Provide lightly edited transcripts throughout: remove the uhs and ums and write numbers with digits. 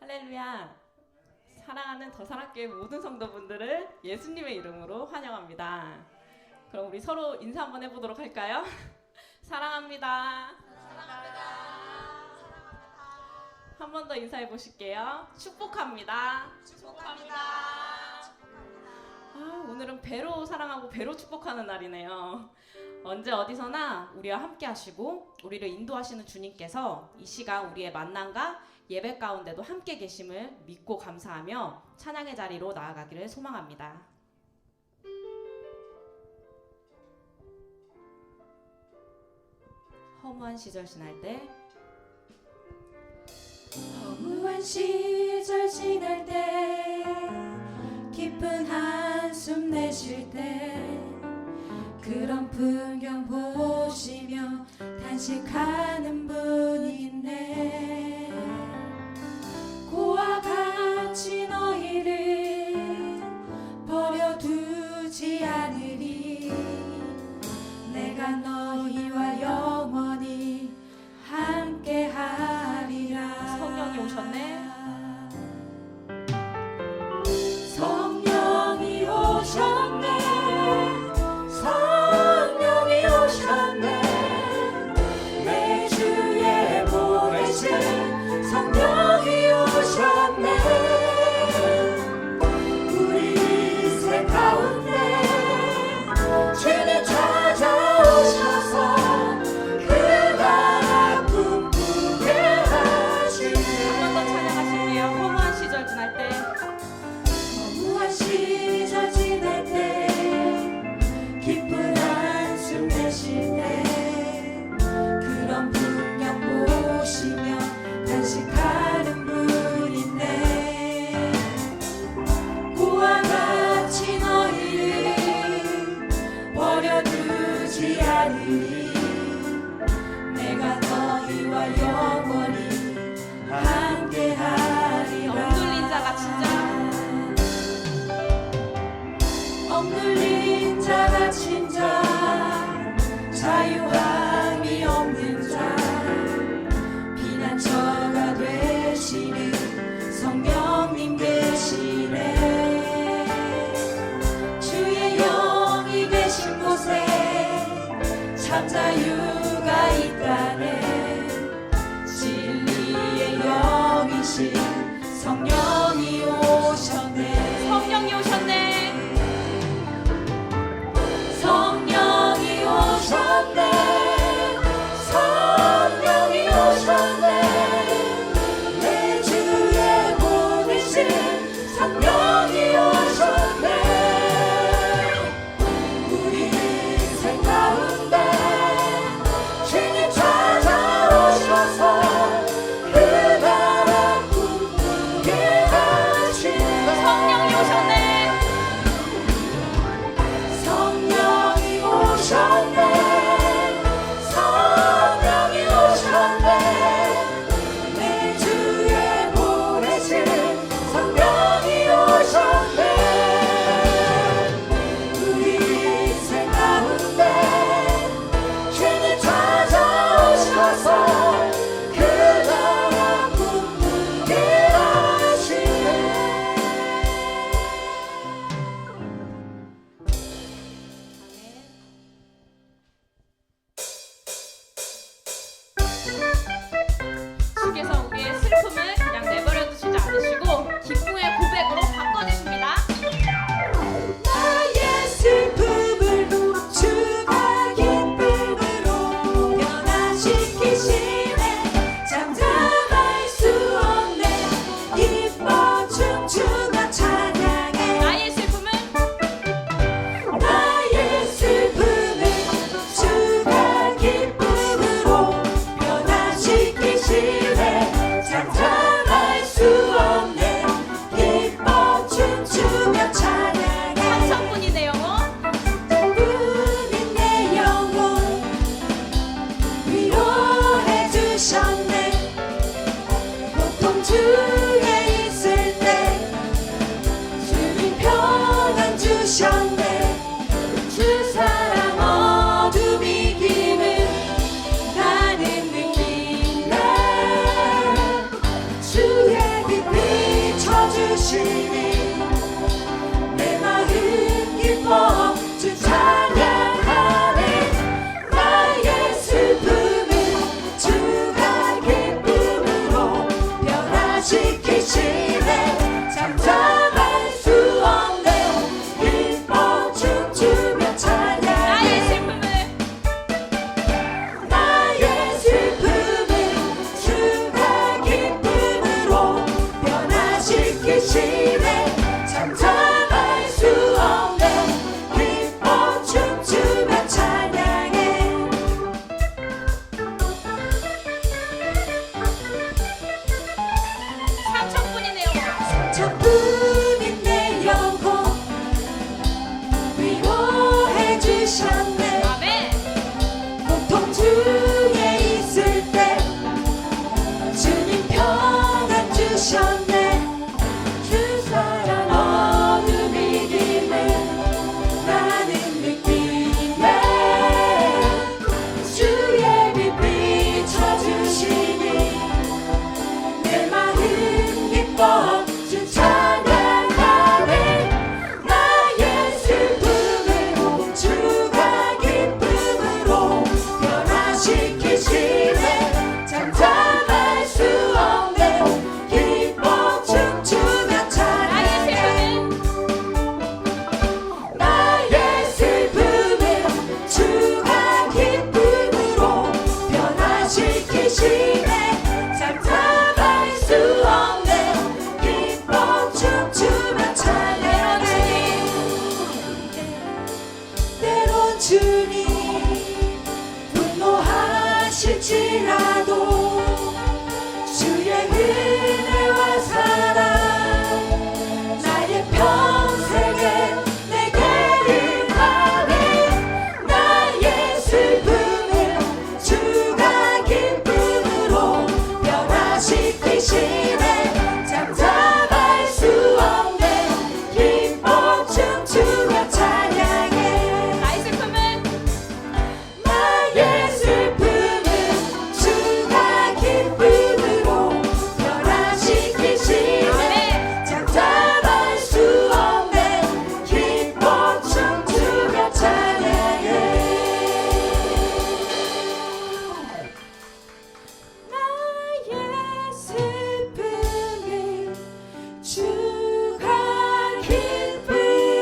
할렐루야. 사랑하는 더사랑교회 모든 성도분들을 예수님의 이름으로 환영합니다. 그럼 우리 서로 인사 한번 해보도록 할까요? 사랑합니다. 사랑합니다. 한 번 더 인사해 보실게요. 축복합니다. 축복합니다. 오늘은 배로 사랑하고 배로 축복하는 날이네요. 언제 어디서나 우리와 함께 하시고 우리를 인도하시는 주님께서 이 시간 우리의 만남과 예배 가운데도 함께 계심을 믿고 감사하며 찬양의 자리로 나아가기를 소망합니다. 허무한 시절 지날 때 허무한 시절 지날 때 깊은 한숨 내쉴 때 그런 풍경 보시며 단식하는 분이 있네. 고와 같이 너희를 버려두지 않으리. 내가 너희와 영원히 함께하리라. 성령이 오셨네. 성령이 오셨네. 성령이 오셨네. 내 주에 보내신 성령이 오셨네. 우리 인생 가운데 주님 찾아오셔서 그가 꿈꾸게 하시네. 한 번 더 찬양하실게요. 허무한 시절 지날 때 허무한 시절 지날 때 깊은 한숨 내쉴 때 그런 풍경 보시며 단식하는 분인데 고와 같이 너희를 버려두지 않으리. 내가 너희와 영원히 함께하리라. 억눌린 자가 진짜 억눌린 자가 진짜 자유함이 없는 자 피난처가 되시는 성령님 계시네. 주의 영이 계신 곳에 참 자유가 있다네. 진리의 영이신 성령이 오셨네. 성령이 오셨네. 성령이 오셨네.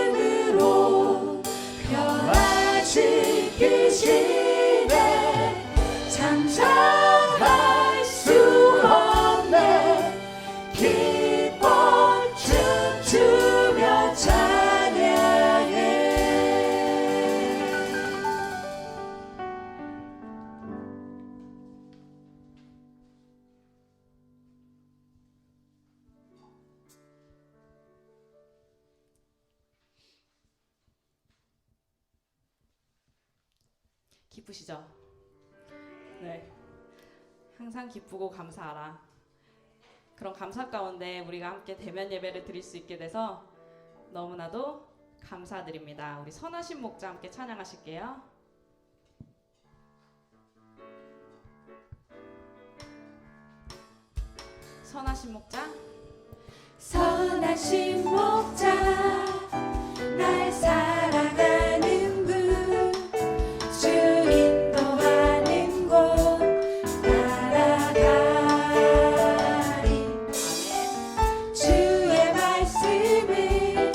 기쁨으로 변화시키시네 잠잠할 수 없네 기뻐 춤추며 찬양해 기쁘시죠? 네. 항상 기쁘고 감사하라. 그런 감사 가운데 우리가 함께 대면 예배를 드릴 수 있게 돼서 너무나도 감사드립니다. 우리 선하신 목자 함께 찬양하실게요. 선하신 목자. 선하신 목자 날 사랑하는 분 주 인도하는 곳 따라가리 주의 말씀을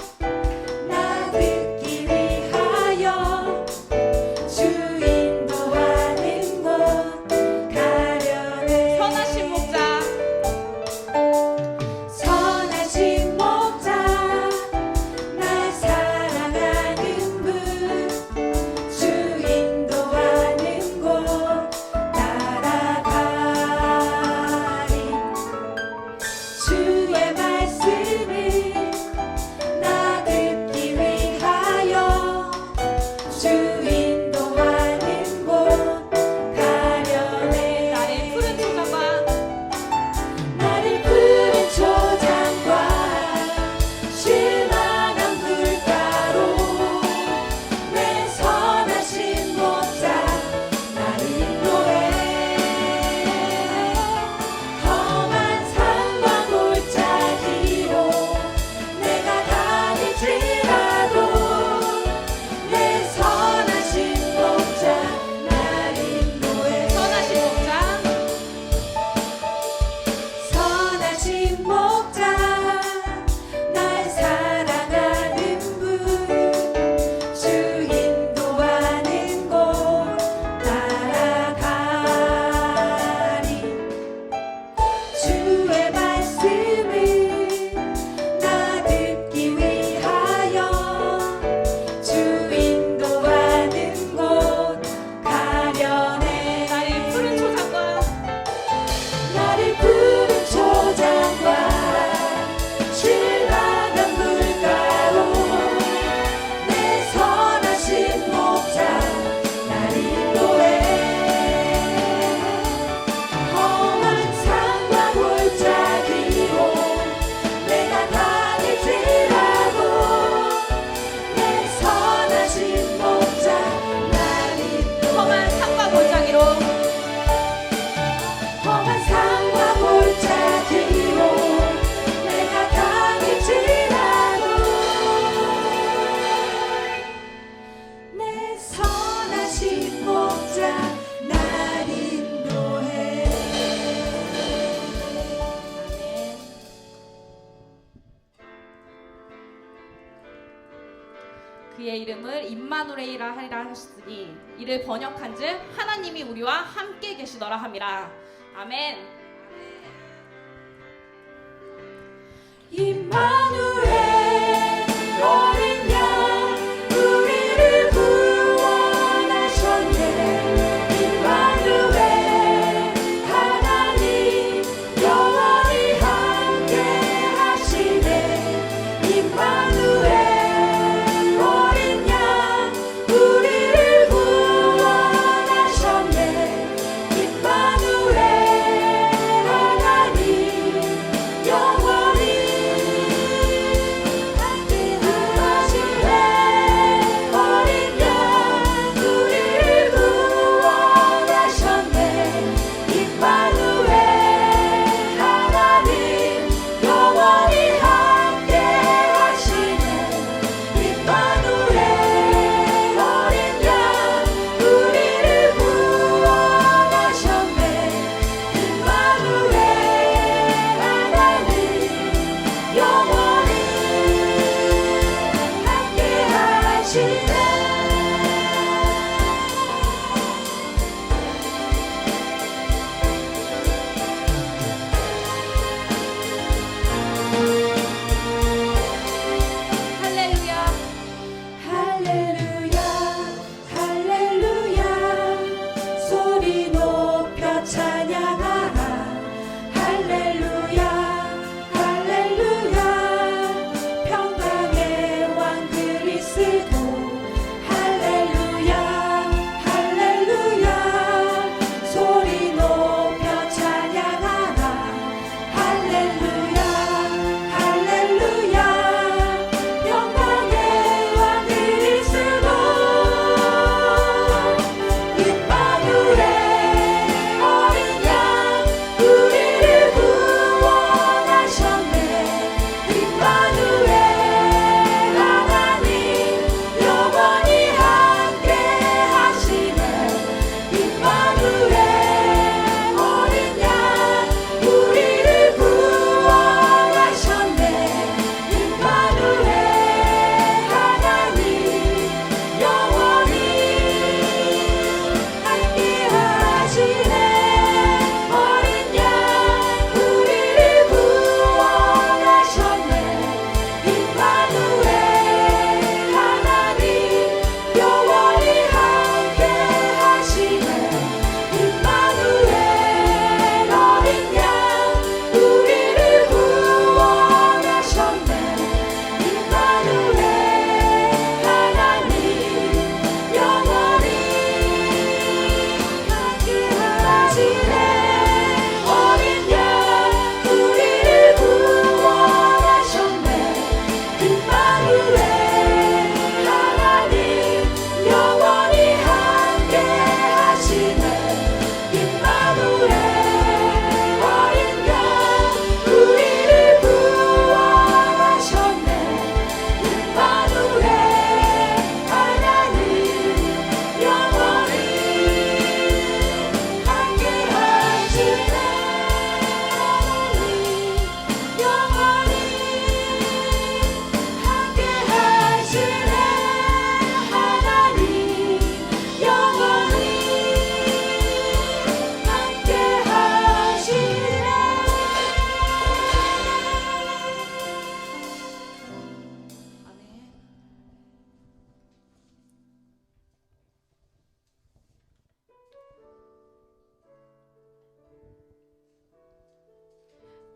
나 듣기 위하여 주 인도하는 곳 가려네 선하신 목자. 선하신 목자 날 사랑하는 분 주 인도하는 곳 따라가리 주의 말씀을 나 듣기 위하여 주 인도하는 곳 가려네 나의 푸른 초장과 나를 푸른 초장과 실만한 물가로 내 선하신 목자 나를 인도해 험한 산과 골짜기로 내가 다닐지라도 내 선하신 목자 나를 인도해 선하신 목자. 선하신 목자 날 사랑하는 분 주 인도하는 곳 따라가리 주의 말씀을 나 듣기 위하여 주 인도하는 곳 가려네 나의 푸른 초장과 나를 푸른 초장과 실만한 물가로 내 선하신 목자 나를 인도해 험한 산과 골짜기로 내가 다닐지라도 내 선하신 목자 나를 인도해 험한 산과 골짜기로 험한 산과 골짜기로 내가 다닐지라도 내 선하신 목자 날 인도해 아멘. 그의 이름을 임마누엘이라 하리라 하셨으니 이를 번역한즉 하나님이 우리와 함께 계시더라 함이라. 아멘. 임마누엘 어린 양 우리를 구원하셨네 임마누엘 하나님 영원히 함께 하시네 임마누엘 어린 양 우리를 구원하셨네 임마누엘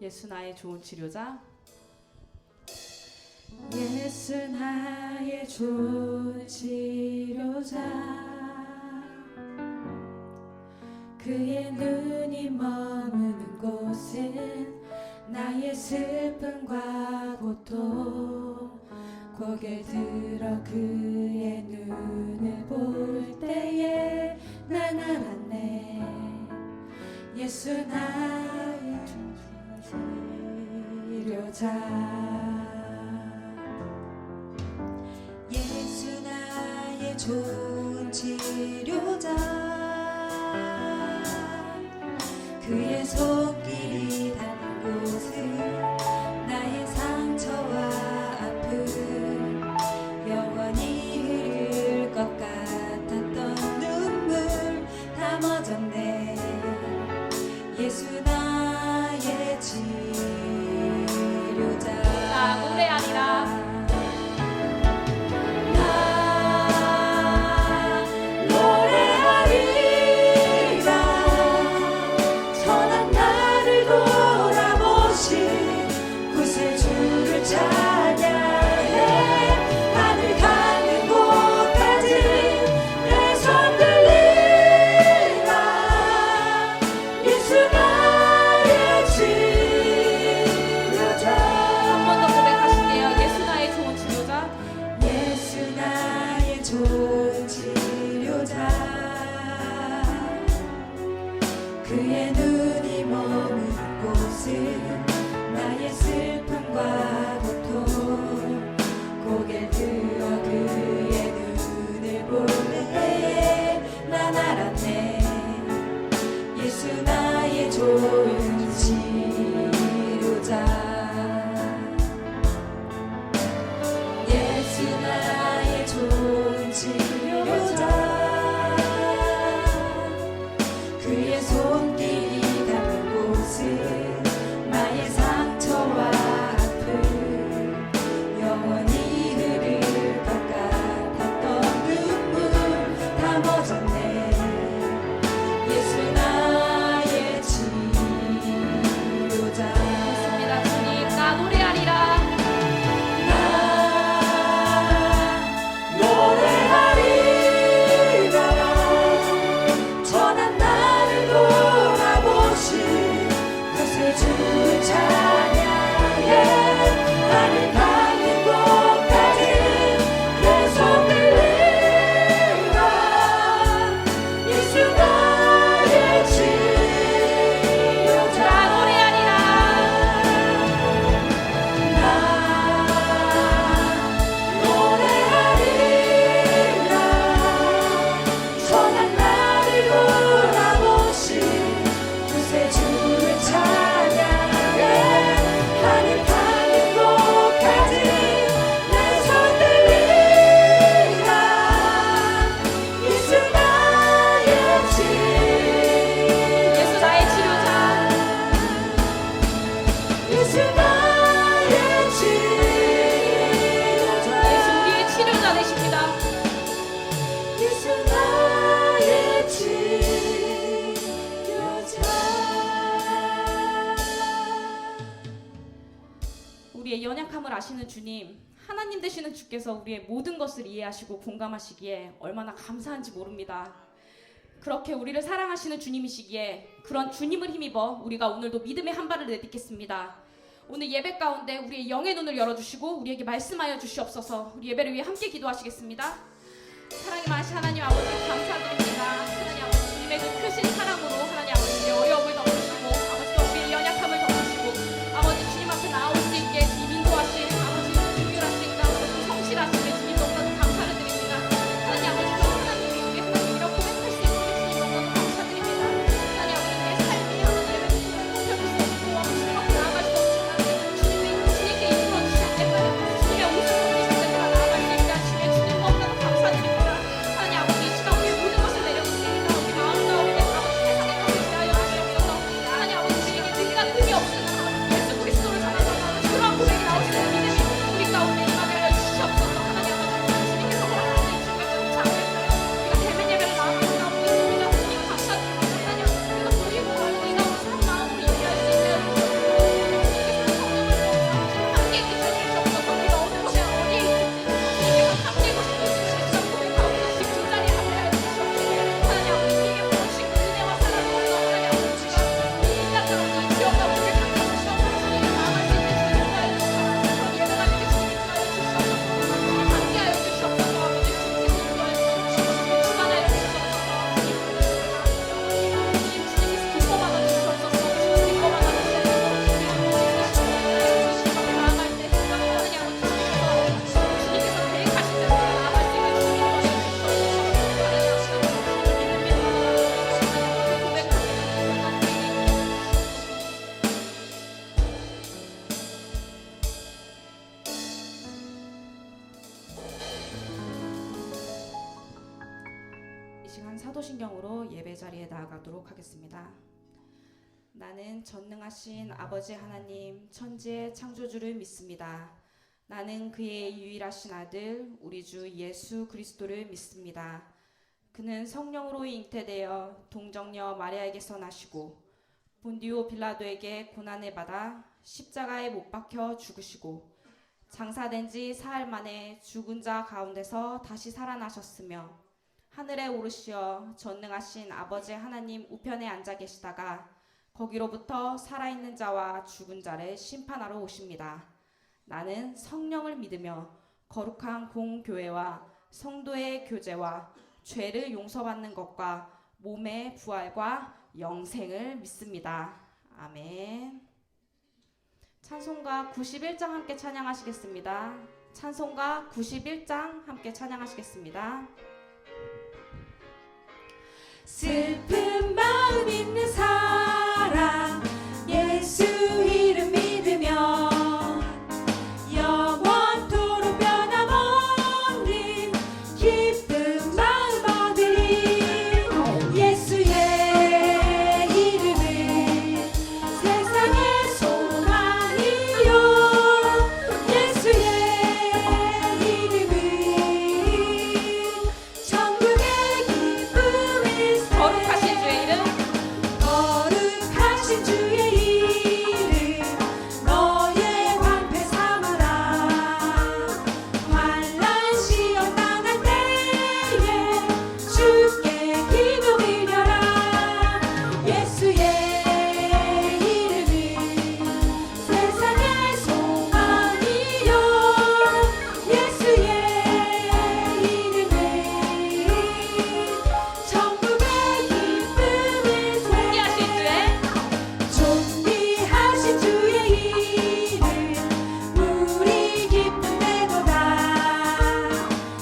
예수 나의 좋은 치료자. 예수 나의 좋은 치료자 그의 눈이 머무는 곳은 나의 슬픔과 고통 고개 들어 그의 눈을 볼 때에 난 알았네 예수 나의 치료자 예수 나의 좋은 치료자 그의 손길이 닿는 곳은 나의 상처와 아픔 영원히 흐를 것 같았던 눈물 다 멎었네 예수 나의 치료자 나 노래하리라. 좋은 치료자 그의 눈이 머무는 곳은 나의 슬픔과 고통 고개 들어 그의 눈을 보는 때에 난 알았네 예수 나의 좋은 치료자 예수 나의 좋은 치료자 그의 손길이 닿는 곳은 나의 상처와 아픔 영원히 흐를 것 같았던 눈물 다 멎었네 예수 나의 치료자 좋습니다. 주님 나 노래하리라. 주를 찬양해 하늘 닿는 곳까지 내 손 들리라 예수 나의 치료자 노래하리라. 나 노래하리라 선한 나를 돌아보신 구세주를 찬양해 하늘 닿는 곳까지 내 손 들리라 예수 나의 예수 나의 치료자. 예수 나의 치료자 예수 우리의 치료자 되십니다. 예수 나의 치료자 우리의 연약함을 아시는 주님, 하나님 되시는 주께서 우리의 모든 것을 이해하시고 공감하시기에 얼마나 감사한지 모릅니다. 그렇게 우리를 사랑하시는 주님이시기에 그런 주님을 힘입어 우리가 오늘도 믿음의 한 발을 내딛겠습니다. 오늘 예배 가운데 우리의 영의 눈을 열어주시고 우리에게 말씀하여 주시옵소서. 우리 예배를 위해 함께 기도하시겠습니다. 사랑이 많으신 하나님 아버지 감사드립니다. 하나님 아버지 주님의 그 크신 사랑으로 하나님 아버지 우리의 어려움을 덮으시고 아버지 또 우리의 연약함을 덮으시고 아버지 주님 앞에 나올 수 있게 주님 인도하신 아버지 긍휼하신 아버지 성실하신 주님 너무나도 감사를 드립니다. 하나님 아버지 또 하나님이 우리 하나님이라고 고백할 수 있는 주님 너무나도 감사드립니다. 하나님 아버지 우리의 삶이 하나님의 높여줄 수 없고 아버지 하고 나아갈 수 없지만 주님께 이끌어 주실 때까지 주님의 오신 분이실 때까지 나아갈 수 있게 하시며 주님 너무나도 감사드립니다. 하나님 아버지 이 시간 우리의 모든 것을 내려놓습니다. 우리 마음 가운데 아버지 세상의 것을 대하여 하시옵소서. 하나님 아버지 우리에게 능이가 흠이 없으나 예수 그리스도를 전하사 그러한 고백이 나오시는 믿음이 우리 가운데 임하게 하여 주시옵소서. 하나님 사도신경으로 예배 자리에 나아가도록 하겠습니다. 나는 전능하신 아버지 하나님 천지의 창조주를 믿습니다. 나는 그의 유일하신 아들 우리 주 예수 그리스도를 믿습니다. 그는 성령으로 잉태되어 동정녀 마리아에게서 나시고 본디오 빌라도에게 고난을 받아 십자가에 못 박혀 죽으시고 장사된 지 사흘 만에 죽은 자 가운데서 다시 살아나셨으며 하늘에 오르시어 전능하신 아버지 하나님 우편에 앉아 계시다가 거기로부터 살아있는 자와 죽은 자를 심판하러 오십니다. 나는 성령을 믿으며 거룩한 공교회와 성도의 교제와 죄를 용서받는 것과 몸의 부활과 영생을 믿습니다. 아멘. 찬송가 91장 함께 찬양하시겠습니다. 찬송가 91장 함께 찬양하시겠습니다. 슬픈 마음 있는 사람 예수 이름 믿으며 영원토록 변함없는 기쁜 마음 얻으리. 예수의 이름은 세상의 소망이요 예수의 이름은 천국의 기쁨일세. 거룩하신 주의 이름 거룩하신 주의 이름 너의 방패 삼으라. 환난 시험 당할 때에 주께 기도 드려라. 예수의 이름은 세상의 소망이요 예수의 이름은 천국의 기쁨일세. 존귀하신 주의 존귀하신 주의 이름 우리 기쁨되도다.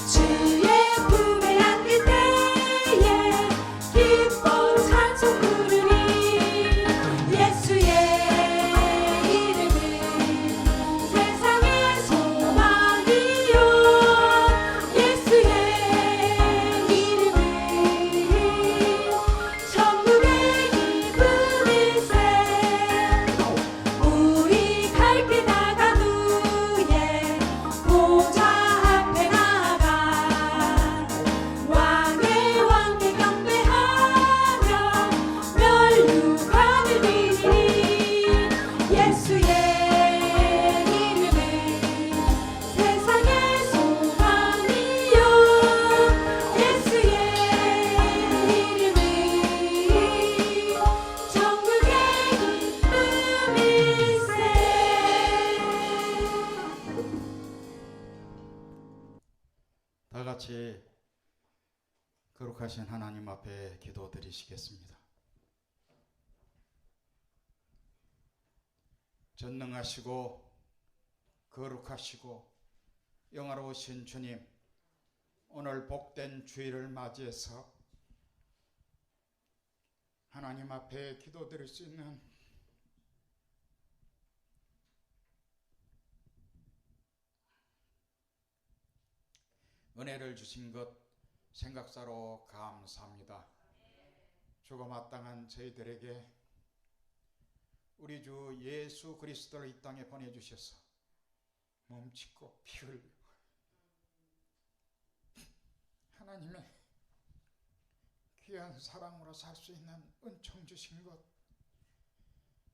주의 품에 안길 때에 기뻐 찬송 부르리. 예수의 이름은 세상의 소망이요 예수의 이름은 천국의 기쁨일세. 우리 갈 길 나간 후에 보좌 앞에 나아가 왕의 왕께 경배하며 멸류관을 드리리. 예수의 이름은 세상의 소망이요 예수의 이름은 천국의 기쁨일세. 다 같이 거룩하신 하나님 앞에 기도드리시겠습니다. 전능하시고 거룩하시고 영화로우신 주님, 오늘 복된 주일을 맞이해서 하나님 앞에 기도드릴 수 있는 은혜를 주신 것 생각사로 감사합니다. 주가 마땅한 저희들에게 우리 주 예수 그리스도를 이 땅에 보내주셔서 몸짓고 피 흘려 하나님의 귀한 사랑으로 살 수 있는 은총 주신 것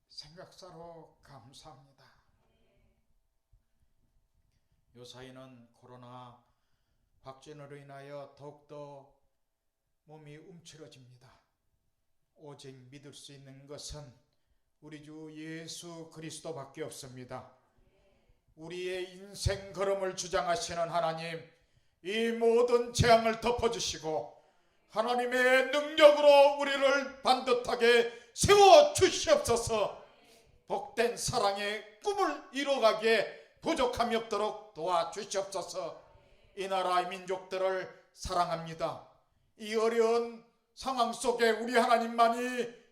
생각사로 감사합니다. 요사이는 코로나 확진으로 인하여 더욱더 몸이 움츠러집니다. 오직 믿을 수 있는 것은 우리 주 예수 그리스도밖에 없습니다. 우리의 인생 걸음을 주장하시는 하나님, 이 모든 재앙을 덮어주시고 하나님의 능력으로 우리를 반듯하게 세워주시옵소서. 복된 사랑의 꿈을 이뤄가기에 부족함이 없도록 도와주시옵소서. 이 나라의 민족들을 사랑합니다. 이 어려운 상황 속에 우리 하나님만이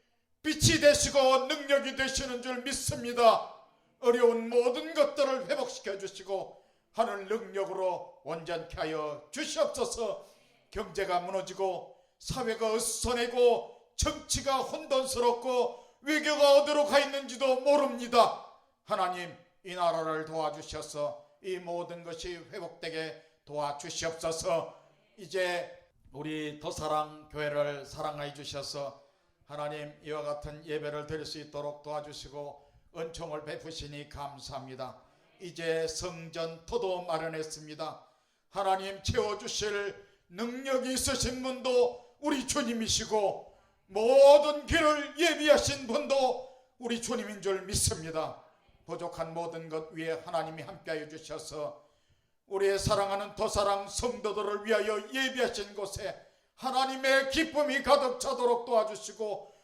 빛이 되시고 능력이 되시는 줄 믿습니다. 어려운 모든 것들을 회복시켜 주시고 하늘 능력으로 온전케 하여 주시옵소서. 경제가 무너지고 사회가 어수선하고 정치가 혼돈스럽고 외교가 어디로 가 있는지도 모릅니다. 하나님, 이 나라를 도와주셔서 이 모든 것이 회복되게 도와주시옵소서. 이제 우리 더사랑 교회를 사랑하여 주셔서 하나님, 이와 같은 예배를 드릴 수 있도록 도와주시고 은총을 베푸시니 감사합니다. 이제 성전터도 마련했습니다. 하나님, 채워주실 능력이 있으신 분도 우리 주님이시고 모든 길을 예비하신 분도 우리 주님인 줄 믿습니다. 부족한 모든 것 위에 하나님이 함께하여 주셔서 우리의 사랑하는 더사랑 성도들을 위하여 예비하신 곳에 하나님의 기쁨이 가득 차도록 도와주시고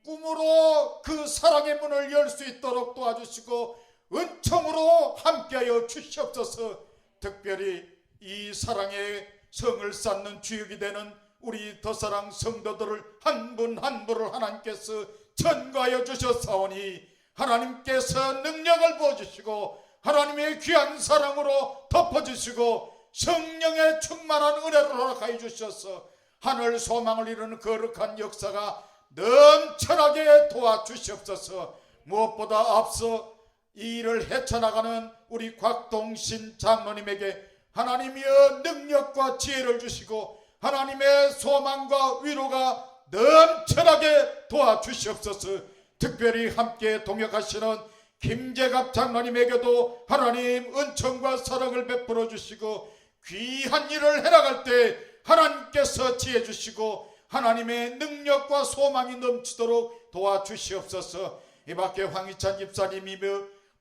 꿈으로 그 사랑의 문을 열 수 있도록 도와주시고 은총으로 함께하여 주시옵소서. 특별히 이 사랑의 성을 쌓는 주역이 되는 우리 더사랑 성도들을 한 분 한 분을 하나님께서 전가하여 주셨사오니 하나님께서 능력을 부어주시고 하나님의 귀한 사랑으로 덮어주시고 성령의 충만한 은혜를 허락하여 주셔서 하늘 소망을 이루는 거룩한 역사가 넘쳐나게 도와주시옵소서. 무엇보다 앞서 이 일을 헤쳐나가는 우리 곽동신 장로님에게 하나님이여 능력과 지혜를 주시고 하나님의 소망과 위로가 넘쳐나게 도와주시옵소서. 특별히 함께 동역하시는 김재갑 장로님에게도 하나님 은총과 사랑을 베풀어 주시고 귀한 일을 해나갈 때 하나님께서 지혜 주시고 하나님의 능력과 소망이 넘치도록 도와주시옵소서. 이 밖에 황희찬 집사님이며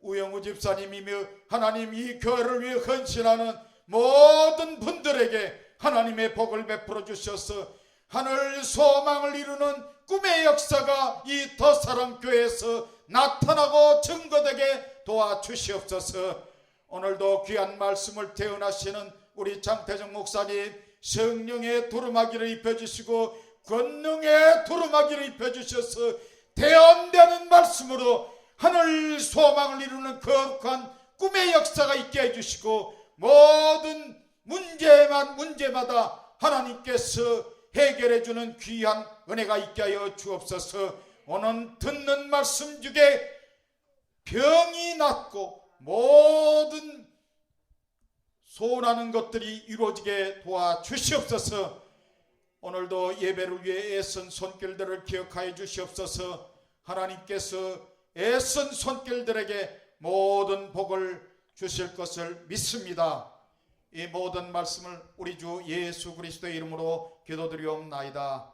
우영우 집사님이며 하나님 이 교회를 위해 헌신하는 모든 분들에게 하나님의 복을 베풀어 주셔서 하늘 소망을 이루는 꿈의 역사가 이 더사랑교회에서 나타나고 증거되게 도와주시옵소서. 오늘도 귀한 말씀을 태어나시는 우리 장태정 목사님 성령의 두루마기를 입혀주시고 권능의 두루마기를 입혀주셔서 대언되는 말씀으로 하늘 소망을 이루는 거룩한 꿈의 역사가 있게 해주시고 모든 문제마다 하나님께서 해결해주는 귀한 은혜가 있게 하여 주옵소서. 오늘 듣는 말씀 중에 병이 낫고 모든 소원하는 것들이 이루어지게 도와주시옵소서. 오늘도 예배를 위해 애쓴 손길들을 기억하여 주시옵소서. 하나님께서 애쓴 손길들에게 모든 복을 주실 것을 믿습니다. 이 모든 말씀을 우리 주 예수 그리스도의 이름으로 기도드리옵나이다.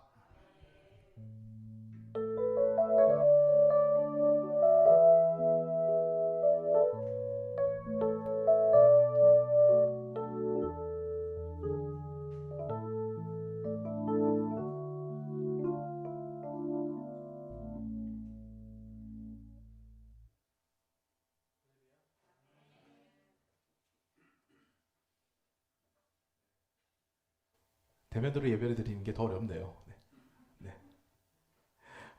대면으로 예배를 드리는 게 더 어렵네요. 네.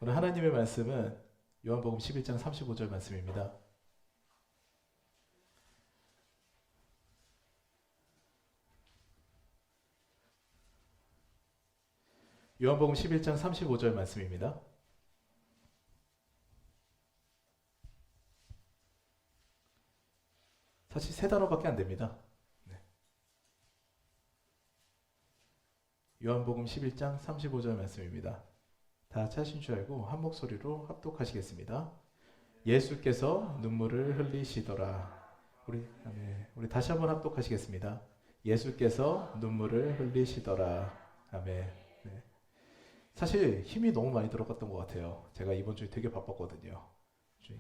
오늘 하나님의 말씀은 요한복음 11장 35절 말씀입니다. 요한복음 11장 35절 말씀입니다. 사실 세 단어밖에 안 됩니다. 요한복음 11장 35절 말씀입니다. 다 찾으신 줄 알고 한 목소리로 합독하시겠습니다. 예수께서 눈물을 흘리시더라. 우리 다시 한번 합독하시겠습니다. 예수께서 눈물을 흘리시더라. 아멘. 네. 사실 힘이 너무 많이 들어갔던 것 같아요. 제가 이번 주에 되게 바빴거든요.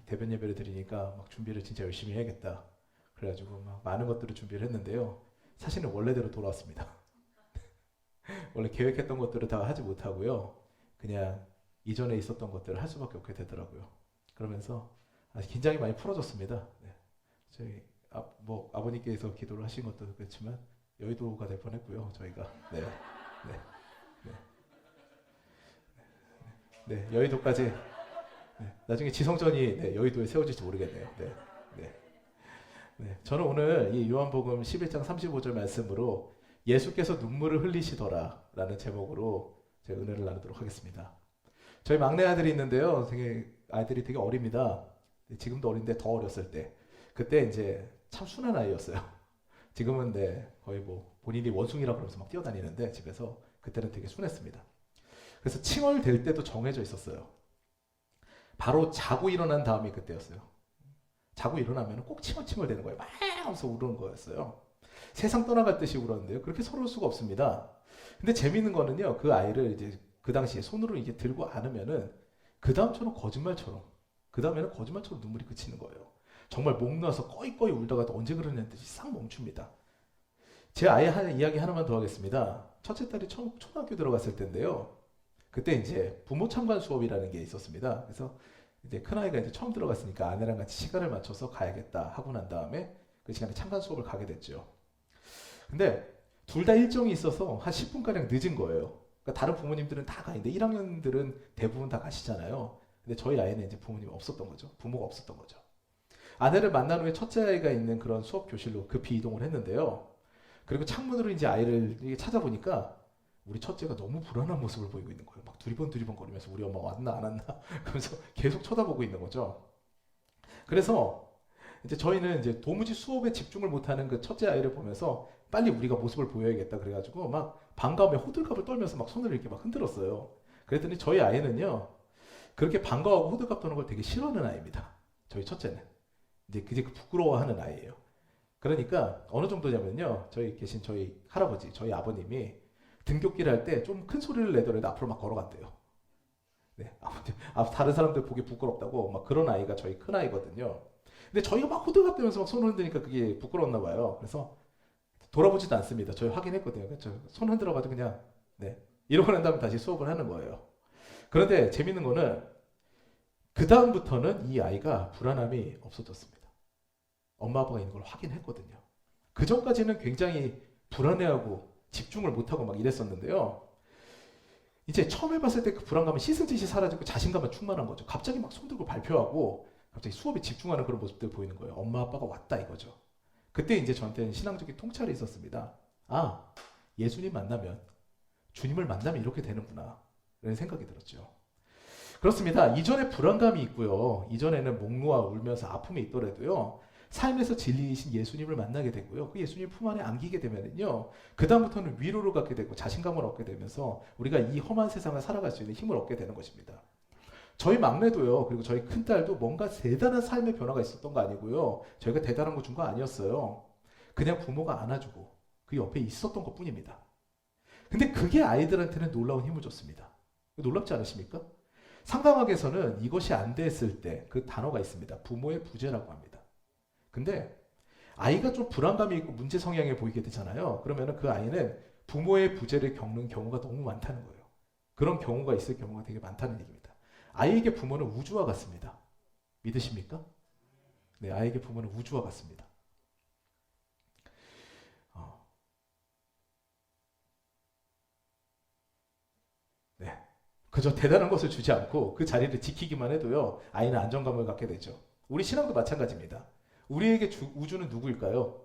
대변 예배를 드리니까 막 준비를 진짜 열심히 해야겠다. 그래가지고 막 많은 것들을 준비를 했는데요. 사실은 원래대로 돌아왔습니다. 원래 계획했던 것들을 다 하지 못하고요. 그냥 이전에 있었던 것들을 할 수밖에 없게 되더라고요. 그러면서 아주 긴장이 많이 풀어졌습니다. 네. 저희 아버님께서 기도를 하신 것도 그렇지만 여의도가 될 뻔했고요. 저희가 네, 여의도까지 나중에 지성전이 여의도에 세워질지 모르겠네요. 저는 오늘 이 요한복음 11장 35절 말씀으로 예수께서 눈물을 흘리시더라 라는 제목으로 제가 은혜를 나누도록 하겠습니다. 저희 막내 아들이 있는데요. 아이들이 되게 어립니다. 지금도 어린데 더 어렸을 때 그때 이제 참 순한 아이였어요. 지금은 거의 뭐 본인이 원숭이라고 그러면서 막 뛰어다니는데 집에서 그때는 되게 순했습니다. 그래서 칭얼댈 때도 정해져 있었어요. 바로 자고 일어난 다음이 그때였어요. 자고 일어나면 꼭 칭얼칭얼 대는 거예요. 막 하면서 울는 거였어요. 세상 떠나갈 듯이 울었는데요. 그렇게 서러울 수가 없습니다. 근데 재밌는 거는요. 그 아이를 이제 그 당시에 손으로 이게 들고 안으면은 그 다음에는 거짓말처럼 눈물이 그치는 거예요. 정말 목 놓아서 꺼이꺼이 울다가도 언제 그러냐는 듯이 싹 멈춥니다. 제 아이 이야기 하나만 더 하겠습니다. 첫째 딸이 초등학교 들어갔을 때인데요. 그때 이제 부모 참관 수업이라는 게 있었습니다. 그래서 이제 큰아이가 이제 처음 들어갔으니까 아내랑 같이 시간을 맞춰서 가야겠다 하고 난 다음에 그 시간에 참관 수업을 가게 됐죠. 근데 둘 다 일정이 있어서 한 10분가량 늦은 거예요. 그러니까 다른 부모님들은 다 가는데 1학년들은 대부분 다 가시잖아요. 근데 저희 아이는 이제 부모님이 없었던 거죠. 부모가 없었던 거죠. 아내를 만난 후에 첫째 아이가 있는 그런 수업 교실로 급히 이동을 했는데요. 그리고 창문으로 이제 아이를 찾아보니까 우리 첫째가 너무 불안한 모습을 보이고 있는 거예요. 막 두리번 거리면서 우리 엄마 왔나 안 왔나 그러면서 계속 쳐다보고 있는 거죠. 그래서 이제 저희는 이제 도무지 수업에 집중을 못하는 그 첫째 아이를 보면서 빨리 우리가 모습을 보여야겠다 그래가지고 막 반가움에 호들갑을 떨면서 막 손을 이렇게 막 흔들었어요. 그랬더니 저희 아이는요 그렇게 반가워하고 호들갑 떠는 걸 되게 싫어하는 아이입니다. 저희 첫째는 이제 그게 부끄러워하는 아이예요. 그러니까 어느 정도냐면요 저희 할아버지 저희 아버님이 등굣길 할 때 좀 큰 소리를 내더라도 앞으로 막 걸어간대요. 네, 다른 사람들 보기 부끄럽다고 막 그런 아이가 저희 큰 아이거든요. 근데 저희가 막 호들갑대면서 막 손을 흔드니까 그게 부끄러웠나 봐요. 그래서 돌아보지도 않습니다. 저희 확인했거든요. 그렇죠? 손 흔들어가지고 그냥 이러고 난 다음에 다시 수업을 하는 거예요. 그런데 재밌는 거는 그 다음부터는 이 아이가 불안함이 없어졌습니다. 엄마 아빠가 있는 걸 확인했거든요. 그 전까지는 굉장히 불안해하고 집중을 못하고 막 이랬었는데요. 이제 처음 해봤을 때 그 불안감은 씻은 듯이 사라지고 자신감은 충만한 거죠. 갑자기 막 손들고 발표하고 갑자기 수업에 집중하는 그런 모습들 보이는 거예요. 엄마 아빠가 왔다 이거죠. 그때 이제 저한테는 신앙적인 통찰이 있었습니다. 아, 예수님 만나면 주님을 만나면 이렇게 되는구나 라는 생각이 들었죠. 그렇습니다. 이전에 불안감이 있고요. 이전에는 목 놓아 울면서 아픔이 있더라도요. 삶에서 진리이신 예수님을 만나게 되고요. 그 예수님 품 안에 안기게 되면은요. 그 다음부터는 위로를 갖게 되고 자신감을 얻게 되면서 우리가 이 험한 세상을 살아갈 수 있는 힘을 얻게 되는 것입니다. 저희 막내도요. 그리고 저희 큰딸도 뭔가 대단한 삶의 변화가 있었던 거 아니고요. 저희가 대단한 거 준 거 아니었어요. 그냥 부모가 안아주고 그 옆에 있었던 것 뿐입니다. 근데 그게 아이들한테는 놀라운 힘을 줬습니다. 놀랍지 않으십니까? 상담학에서는 이것이 안 됐을 때 그 단어가 있습니다. 부모의 부재라고 합니다. 근데 아이가 좀 불안감이 있고 문제 성향이 보이게 되잖아요. 그러면 그 아이는 부모의 부재를 겪는 경우가 너무 많다는 거예요. 그런 경우가 있을 경우가 되게 많다는 얘기입니다. 아이에게 부모는 우주와 같습니다. 믿으십니까? 네, 아이에게 부모는 우주와 같습니다. 네, 그저 대단한 것을 주지 않고 그 자리를 지키기만 해도요, 아이는 안정감을 갖게 되죠. 우리 신앙도 마찬가지입니다. 우리에게 우주는 누구일까요?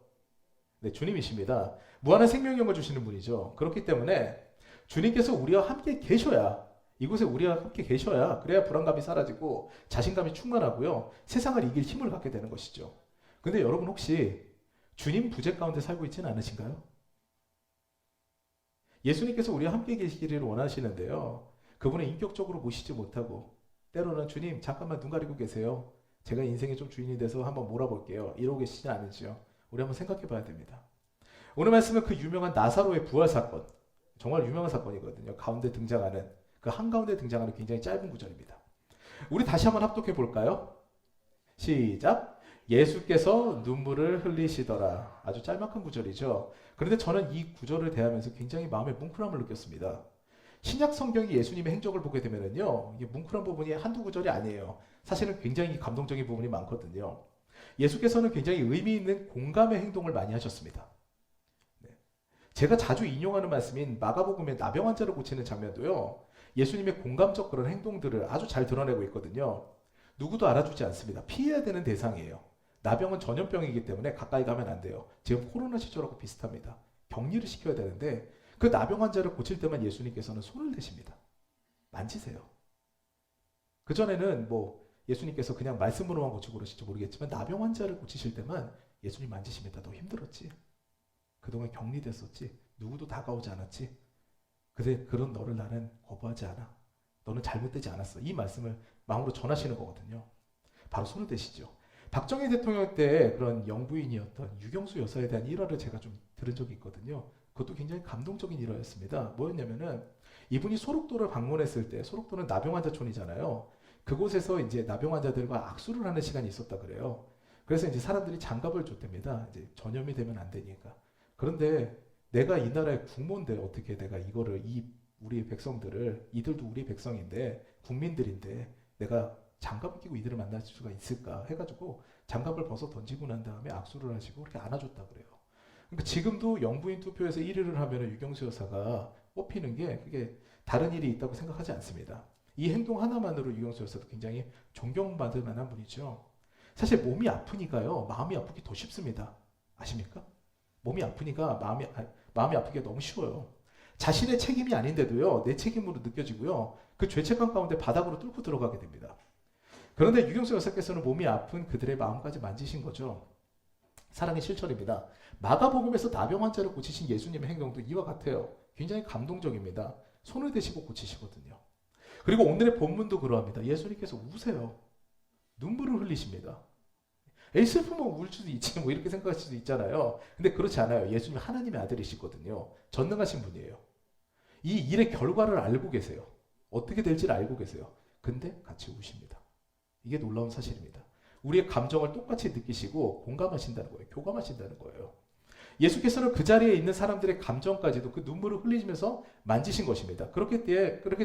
네, 주님이십니다. 무한한 생명력을 주시는 분이죠. 그렇기 때문에 주님께서 우리와 함께 계셔야, 이곳에 우리와 함께 계셔야 그래야 불안감이 사라지고 자신감이 충만하고요. 세상을 이길 힘을 갖게 되는 것이죠. 근데 여러분 혹시 주님 부재 가운데 살고 있지는 않으신가요? 예수님께서 우리와 함께 계시기를 원하시는데요. 그분을 인격적으로 모시지 못하고 때로는 주님 잠깐만 눈 가리고 계세요. 제가 인생의 좀 주인이 돼서 한번 몰아볼게요. 이러고 계시지 않은지요. 우리 한번 생각해 봐야 됩니다. 오늘 말씀은 그 유명한 나사로의 부활 사건, 정말 유명한 사건이거든요. 가운데 등장하는 그 한가운데 등장하는 굉장히 짧은 구절입니다. 우리 다시 한번 합독해 볼까요? 시작. 예수께서 눈물을 흘리시더라. 아주 짤막한 구절이죠. 그런데 저는 이 구절을 대하면서 굉장히 마음에 뭉클함을 느꼈습니다. 신약 성경이 예수님의 행적을 보게 되면은요, 이게 뭉클한 부분이 한두 구절이 아니에요. 사실은 굉장히 감동적인 부분이 많거든요. 예수께서는 굉장히 의미 있는 공감의 행동을 많이 하셨습니다. 네. 제가 자주 인용하는 말씀인 마가복음의 나병 환자를 고치는 장면도요, 예수님의 공감적 그런 행동들을 아주 잘 드러내고 있거든요. 누구도 알아주지 않습니다. 피해야 되는 대상이에요. 나병은 전염병이기 때문에 가까이 가면 안 돼요. 지금 코로나 시절하고 비슷합니다. 격리를 시켜야 되는데 그 나병 환자를 고칠 때만 예수님께서는 손을 대십니다. 만지세요. 그전에는 뭐 예수님께서 그냥 말씀으로만 고치고 그러실지 모르겠지만 나병 환자를 고치실 때만 예수님 만지십니다. 너 힘들었지? 그동안 격리됐었지? 누구도 다가오지 않았지? 근데 그런 너를 나는 거부하지 않아. 너는 잘못되지 않았어. 이 말씀을 마음으로 전하시는 거거든요. 바로 손을 대시죠. 박정희 대통령 때 그런 영부인이었던 유경수 여사에 대한 일화를 제가 좀 들은 적이 있거든요. 그것도 굉장히 감동적인 일화였습니다. 뭐였냐면은 이분이 소록도를 방문했을 때, 소록도는 나병 환자촌이잖아요. 그곳에서 이제 나병 환자들과 악수를 하는 시간이 있었다 그래요. 그래서 이제 사람들이 장갑을 줬답니다. 이제 전염이 되면 안 되니까. 그런데 내가 이 나라의 국모인데 어떻게 내가 이거를 우리 백성들을, 이들도 우리 백성인데 국민들인데 내가 장갑을 끼고 이들을 만날 수가 있을까 해가지고 장갑을 벗어 던지고 난 다음에 악수를 하시고 그렇게 안아줬다 그래요. 그러니까 지금도 영부인 투표에서 1위를 하면 유경수 여사가 뽑히는 게 그게 다른 일이 있다고 생각하지 않습니다. 이 행동 하나만으로 유경수 여사도 굉장히 존경받을 만한 분이죠. 사실 몸이 아프니까요, 마음이 아프기 더 쉽습니다. 아십니까? 몸이 아프니까 마음이 아프기가 너무 쉬워요. 자신의 책임이 아닌데도요, 내 책임으로 느껴지고요, 그 죄책감 가운데 바닥으로 뚫고 들어가게 됩니다. 그런데 유경수 여사께서는 몸이 아픈 그들의 마음까지 만지신 거죠. 사랑의 실천입니다. 마가복음에서 나병 환자를 고치신 예수님의 행동도 이와 같아요. 굉장히 감동적입니다. 손을 대시고 고치시거든요. 그리고 오늘의 본문도 그러합니다. 예수님께서 우세요. 눈물을 흘리십니다. 에이, 슬프면 울 수도 있지 뭐 이렇게 생각할 수도 있잖아요. 근데 그렇지 않아요. 예수님 하나님의 아들이시거든요. 전능하신 분이에요. 이 일의 결과를 알고 계세요. 어떻게 될지를 알고 계세요. 근데 같이 우십니다. 이게 놀라운 사실입니다. 우리의 감정을 똑같이 느끼시고 공감하신다는 거예요. 교감하신다는 거예요. 예수께서는 그 자리에 있는 사람들의 감정까지도 그 눈물을 흘리시면서 만지신 것입니다. 그렇기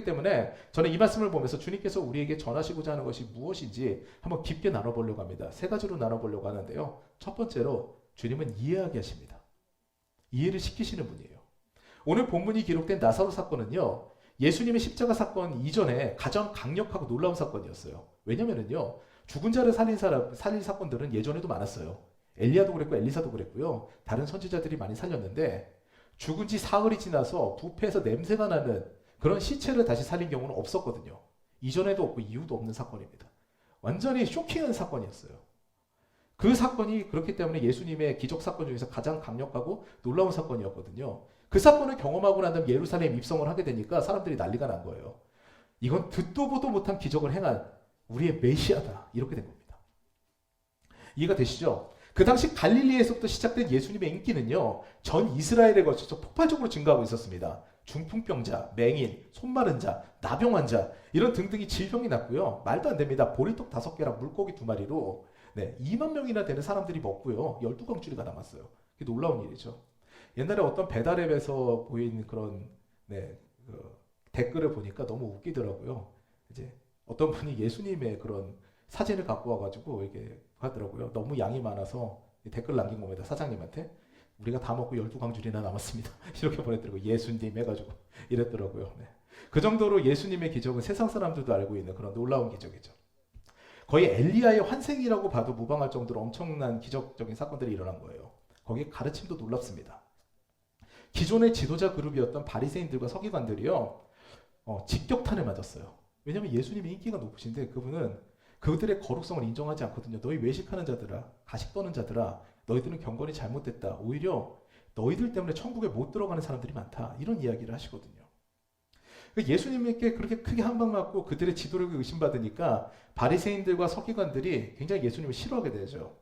때문에 저는 이 말씀을 보면서 주님께서 우리에게 전하시고자 하는 것이 무엇인지 한번 깊게 나눠보려고 합니다. 세 가지로 나눠보려고 하는데요. 첫 번째로 주님은 이해하게 하십니다. 이해를 시키시는 분이에요. 오늘 본문이 기록된 나사로 사건은요, 예수님의 십자가 사건 이전에 가장 강력하고 놀라운 사건이었어요. 왜냐면은요, 죽은 자를 살린 사건들은 예전에도 많았어요. 엘리야도 그랬고 엘리사도 그랬고요. 다른 선지자들이 많이 살렸는데 죽은 지 사흘이 지나서 부패해서 냄새가 나는 그런 시체를 다시 살린 경우는 없었거든요. 이전에도 없고 이후도 없는 사건입니다. 완전히 쇼킹한 사건이었어요. 그 사건이 그렇기 때문에 예수님의 기적 사건 중에서 가장 강력하고 놀라운 사건이었거든요. 그 사건을 경험하고 난 다음 예루살렘 입성을 하게 되니까 사람들이 난리가 난 거예요. 이건 듣도 보도 못한 기적을 행한 우리의 메시아다. 이렇게 된 겁니다. 이해가 되시죠? 그 당시 갈릴리에서부터 시작된 예수님의 인기는요, 전 이스라엘에 걸쳐서 폭발적으로 증가하고 있었습니다. 중풍병자, 맹인, 손마른 자, 나병 환자 이런 등등이 질병이 났고요. 말도 안 됩니다. 보리떡 5개랑 물고기 2마리로 2만 명이나 되는 사람들이 먹고요. 12광주리가 남았어요. 그게 놀라운 일이죠. 옛날에 어떤 배달앱에서 보인 그런 댓글을 보니까 너무 웃기더라고요. 이제 어떤 분이 예수님의 그런 사진을 갖고 와가지고 이렇게 하더라고요. 너무 양이 많아서 댓글 남긴 겁니다. 사장님한테. 우리가 다 먹고 12광주리나 남았습니다. 이렇게 보냈더라고요. 예수님 해가지고 이랬더라고요. 네. 그 정도로 예수님의 기적은 세상 사람들도 알고 있는 그런 놀라운 기적이죠. 거의 엘리야의 환생이라고 봐도 무방할 정도로 엄청난 기적적인 사건들이 일어난 거예요. 거기에 가르침도 놀랍습니다. 기존의 지도자 그룹이었던 바리새인들과 서기관들이요, 직격탄을 맞았어요. 왜냐하면 예수님의 인기가 높으신데 그분은 그들의 거룩성을 인정하지 않거든요. 너희 외식하는 자들아, 가식 떠는 자들아, 너희들은 경건이 잘못됐다. 오히려 너희들 때문에 천국에 못 들어가는 사람들이 많다. 이런 이야기를 하시거든요. 예수님께 그렇게 크게 한방 맞고 그들의 지도력을 의심받으니까 바리새인들과 서기관들이 굉장히 예수님을 싫어하게 되죠.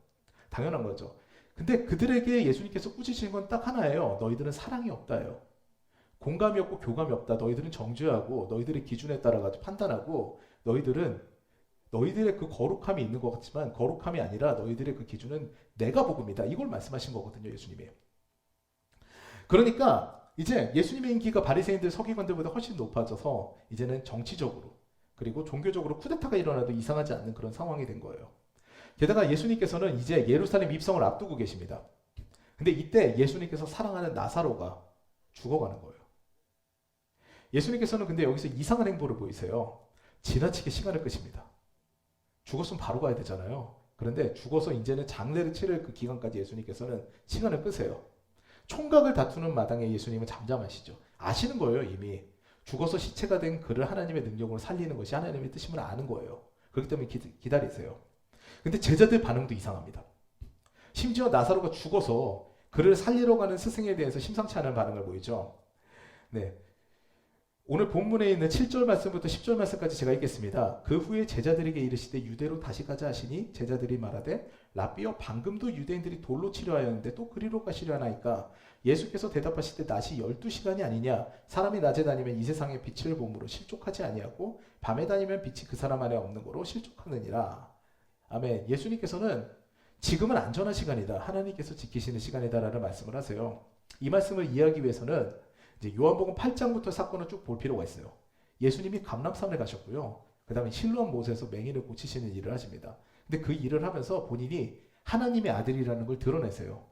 당연한 거죠. 근데 그들에게 예수님께서 꾸짖으신 건 딱 하나예요. 너희들은 사랑이 없다예요. 공감이 없고 교감이 없다. 너희들은 정죄하고 너희들의 기준에 따라 가지고 판단하고 너희들의 그 거룩함이 있는 것 같지만 거룩함이 아니라 너희들의 그 기준은 내가 복음이다. 이걸 말씀하신 거거든요. 예수님이. 그러니까 이제 예수님의 인기가 바리새인들 서기관들보다 훨씬 높아져서 이제는 정치적으로 그리고 종교적으로 쿠데타가 일어나도 이상하지 않는 그런 상황이 된 거예요. 게다가 예수님께서는 이제 예루살렘 입성을 앞두고 계십니다. 근데 이때 예수님께서 사랑하는 나사로가 죽어가는 거예요. 예수님께서는 근데 여기서 이상한 행보를 보이세요. 지나치게 시간을 끄십니다. 죽었으면 바로 가야 되잖아요. 그런데 죽어서 이제는 장례를 치를 그 기간까지 예수님께서는 시간을 끄세요. 총각을 다투는 마당에 예수님은 잠잠하시죠. 아시는 거예요, 이미. 죽어서 시체가 된 그를 하나님의 능력으로 살리는 것이 하나님의 뜻임을 아는 거예요. 그렇기 때문에 기다리세요. 근데 제자들 반응도 이상합니다. 심지어 나사로가 죽어서 그를 살리러 가는 스승에 대해서 심상치 않은 반응을 보이죠. 네. 오늘 본문에 있는 7절 말씀부터 10절 말씀까지 제가 읽겠습니다. 그 후에 제자들에게 이르시되 유대로 다시 가자 하시니 제자들이 말하되 라삐여 방금도 유대인들이 돌로 치려 하였는데 또 그리로 가시려 하나이까 예수께서 대답하시되 낮이 12시간이 아니냐 사람이 낮에 다니면 이 세상의 빛을 봄으로 실족하지 아니하고 밤에 다니면 빛이 그 사람 안에 없는 거로 실족하느니라. 아멘. 예수님께서는 지금은 안전한 시간이다. 하나님께서 지키시는 시간이다라는 말씀을 하세요. 이 말씀을 이해하기 위해서는 이제 요한복음 8장부터 사건을 쭉 볼 필요가 있어요. 예수님이 감람산에 가셨고요. 그 다음에 실로암 못에서 맹인을 고치시는 일을 하십니다. 근데 그 일을 하면서 본인이 하나님의 아들이라는 걸 드러내세요.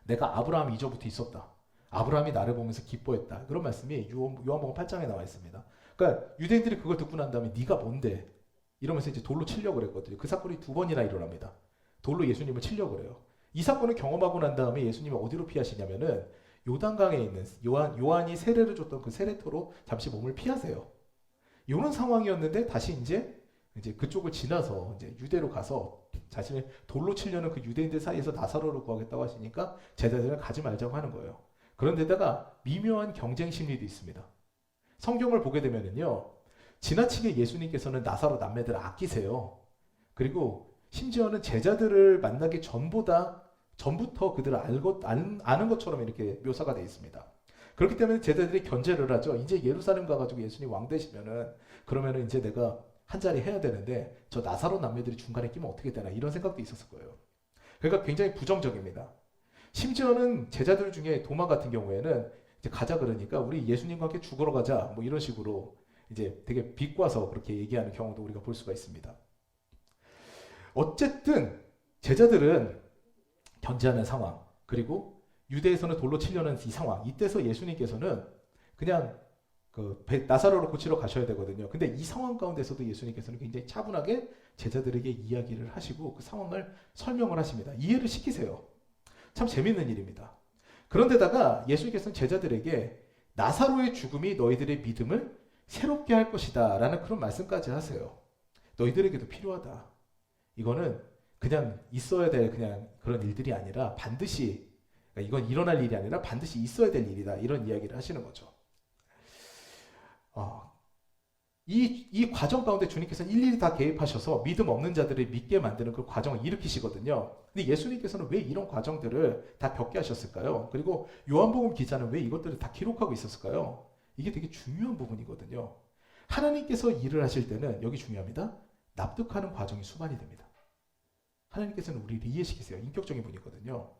내가 아브라함 이전부터 있었다. 아브라함이 나를 보면서 기뻐했다. 그런 말씀이 요한복음 8장에 나와 있습니다. 그러니까 유대인들이 그걸 듣고 난 다음에 네가 뭔데? 이러면서 이제 돌로 치려고 그랬거든요. 그 사건이 2번이나 일어납니다. 돌로 예수님을 치려고 그래요. 이 사건을 경험하고 난 다음에 예수님이 어디로 피하시냐면은 요단강에 있는 요한이 세례를 줬던 그 세례터로 잠시 몸을 피하세요. 이런 상황이었는데 다시 이제 그쪽을 지나서 이제 유대로 가서 자신을 돌로 치려는 그 유대인들 사이에서 나사로를 구하겠다고 하시니까 제자들은 가지 말자고 하는 거예요. 그런데다가 미묘한 경쟁 심리도 있습니다. 성경을 보게 되면은요, 지나치게 예수님께서는 나사로 남매들을 아끼세요. 그리고 심지어는 제자들을 만나기 전부터 그들을 아는 것처럼 이렇게 묘사가 되어 있습니다. 그렇기 때문에 제자들이 견제를 하죠. 이제 예루살렘 가가지고 예수님 왕 되시면은 그러면은 이제 내가 한 자리 해야 되는데 저 나사로 남매들이 중간에 끼면 어떻게 되나 이런 생각도 있었을 거예요. 그러니까 굉장히 부정적입니다. 심지어는 제자들 중에 도마 같은 경우에는 이제 가자 그러니까 우리 예수님과 함께 죽으러 가자 뭐 이런 식으로 이제 되게 비꼬아서 그렇게 얘기하는 경우도 우리가 볼 수가 있습니다. 어쨌든 제자들은 견제하는 상황, 그리고 유대에서는 돌로 치려는 이 상황, 이때서 예수님께서는 그냥 나사로를 고치러 가셔야 되거든요. 근데 이 상황 가운데서도 예수님께서는 굉장히 차분하게 제자들에게 이야기를 하시고 그 상황을 설명을 하십니다. 이해를 시키세요. 참 재밌는 일입니다. 그런데다가 예수님께서는 제자들에게 나사로의 죽음이 너희들의 믿음을 새롭게 할 것이다 라는 그런 말씀까지 하세요. 너희들에게도 필요하다. 이거는 그냥 있어야 될 그냥 그런 일들이 아니라 반드시, 그러니까 이건 일어날 일이 아니라 반드시 있어야 될 일이다. 이런 이야기를 하시는 거죠. 이 과정 가운데 주님께서는 일일이 다 개입하셔서 믿음 없는 자들을 믿게 만드는 그 과정을 일으키시거든요. 근데 예수님께서는 왜 이런 과정들을 다 겪게 하셨을까요? 그리고 요한복음 기자는 왜 이것들을 다 기록하고 있었을까요? 이게 되게 중요한 부분이거든요. 하나님께서 일을 하실 때는 여기 중요합니다. 납득하는 과정이 수반이 됩니다. 하나님께서는 우리를 이해시키세요. 인격적인 분이거든요.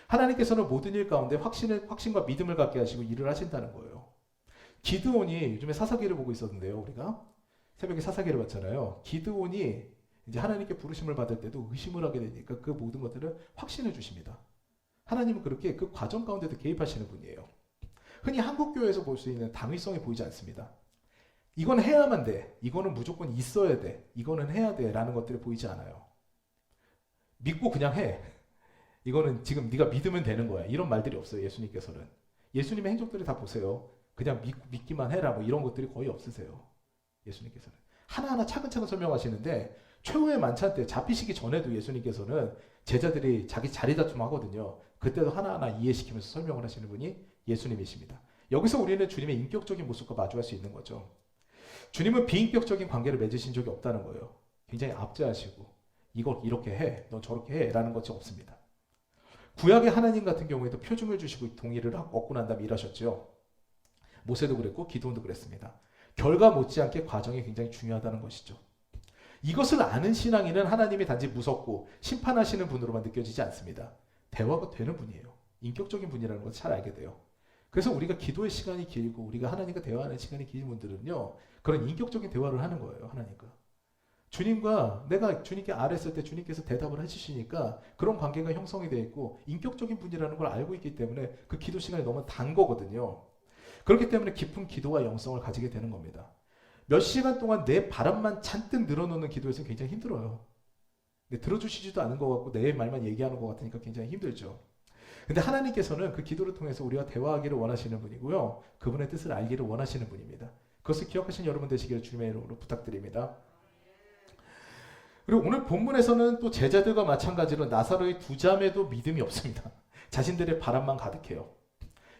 하나님께서는 모든 일 가운데 확신과 믿음을 갖게 하시고 일을 하신다는 거예요. 기드온이 요즘에 사사기를 보고 있었는데요. 우리가 새벽에 사사기를 봤잖아요. 기드온이 이제 하나님께 부르심을 받을 때도 의심을 하게 되니까 그 모든 것들을 확신해 주십니다. 하나님은 그렇게 그 과정 가운데도 개입하시는 분이에요. 흔히 한국교회에서 볼 수 있는 당위성이 보이지 않습니다. 이건 해야만 돼. 이거는 무조건 있어야 돼. 이거는 해야 돼. 라는 것들이 보이지 않아요. 믿고 그냥 해. 이거는 지금 네가 믿으면 되는 거야. 이런 말들이 없어요. 예수님께서는. 예수님의 행적들을 다 보세요. 그냥 믿기만 해라. 뭐 이런 것들이 거의 없으세요. 예수님께서는. 하나하나 차근차근 설명하시는데 최후의 만찬 때 잡히시기 전에도 예수님께서는 제자들이 자기 자리 다툼 하거든요. 그때도 하나하나 이해시키면서 설명을 하시는 분이 예수님이십니다. 여기서 우리는 주님의 인격적인 모습과 마주할 수 있는 거죠. 주님은 비인격적인 관계를 맺으신 적이 없다는 거예요. 굉장히 압제하시고 이걸 이렇게 해, 넌 저렇게 해 라는 것이 없습니다. 구약의 하나님 같은 경우에도 표징을 주시고 동의를 얻고 난 다음에 일하셨죠. 모세도 그랬고 기드온도 그랬습니다. 결과 못지않게 과정이 굉장히 중요하다는 것이죠. 이것을 아는 신앙인은 하나님이 단지 무섭고 심판하시는 분으로만 느껴지지 않습니다. 대화가 되는 분이에요. 인격적인 분이라는 것을 잘 알게 돼요. 그래서 우리가 기도의 시간이 길고 우리가 하나님과 대화하는 시간이 긴 분들은요. 그런 인격적인 대화를 하는 거예요. 하나님과. 주님과 내가 주님께 아뢰었을 때 주님께서 대답을 해주시니까 그런 관계가 형성이 되어 있고 인격적인 분이라는 걸 알고 있기 때문에 그 기도 시간이 너무 단 거거든요. 그렇기 때문에 깊은 기도와 영성을 가지게 되는 겁니다. 몇 시간 동안 내 바람만 잔뜩 늘어놓는 기도에서 굉장히 힘들어요. 들어주시지도 않은 것 같고 내 말만 얘기하는 것 같으니까 굉장히 힘들죠. 근데 하나님께서는 그 기도를 통해서 우리와 대화하기를 원하시는 분이고요. 그분의 뜻을 알기를 원하시는 분입니다. 그것을 기억하신 여러분 되시기를 주님의 이름으로 부탁드립니다. 그리고 오늘 본문에서는 또 제자들과 마찬가지로 나사로의 두 자매도 믿음이 없습니다. 자신들의 바람만 가득해요.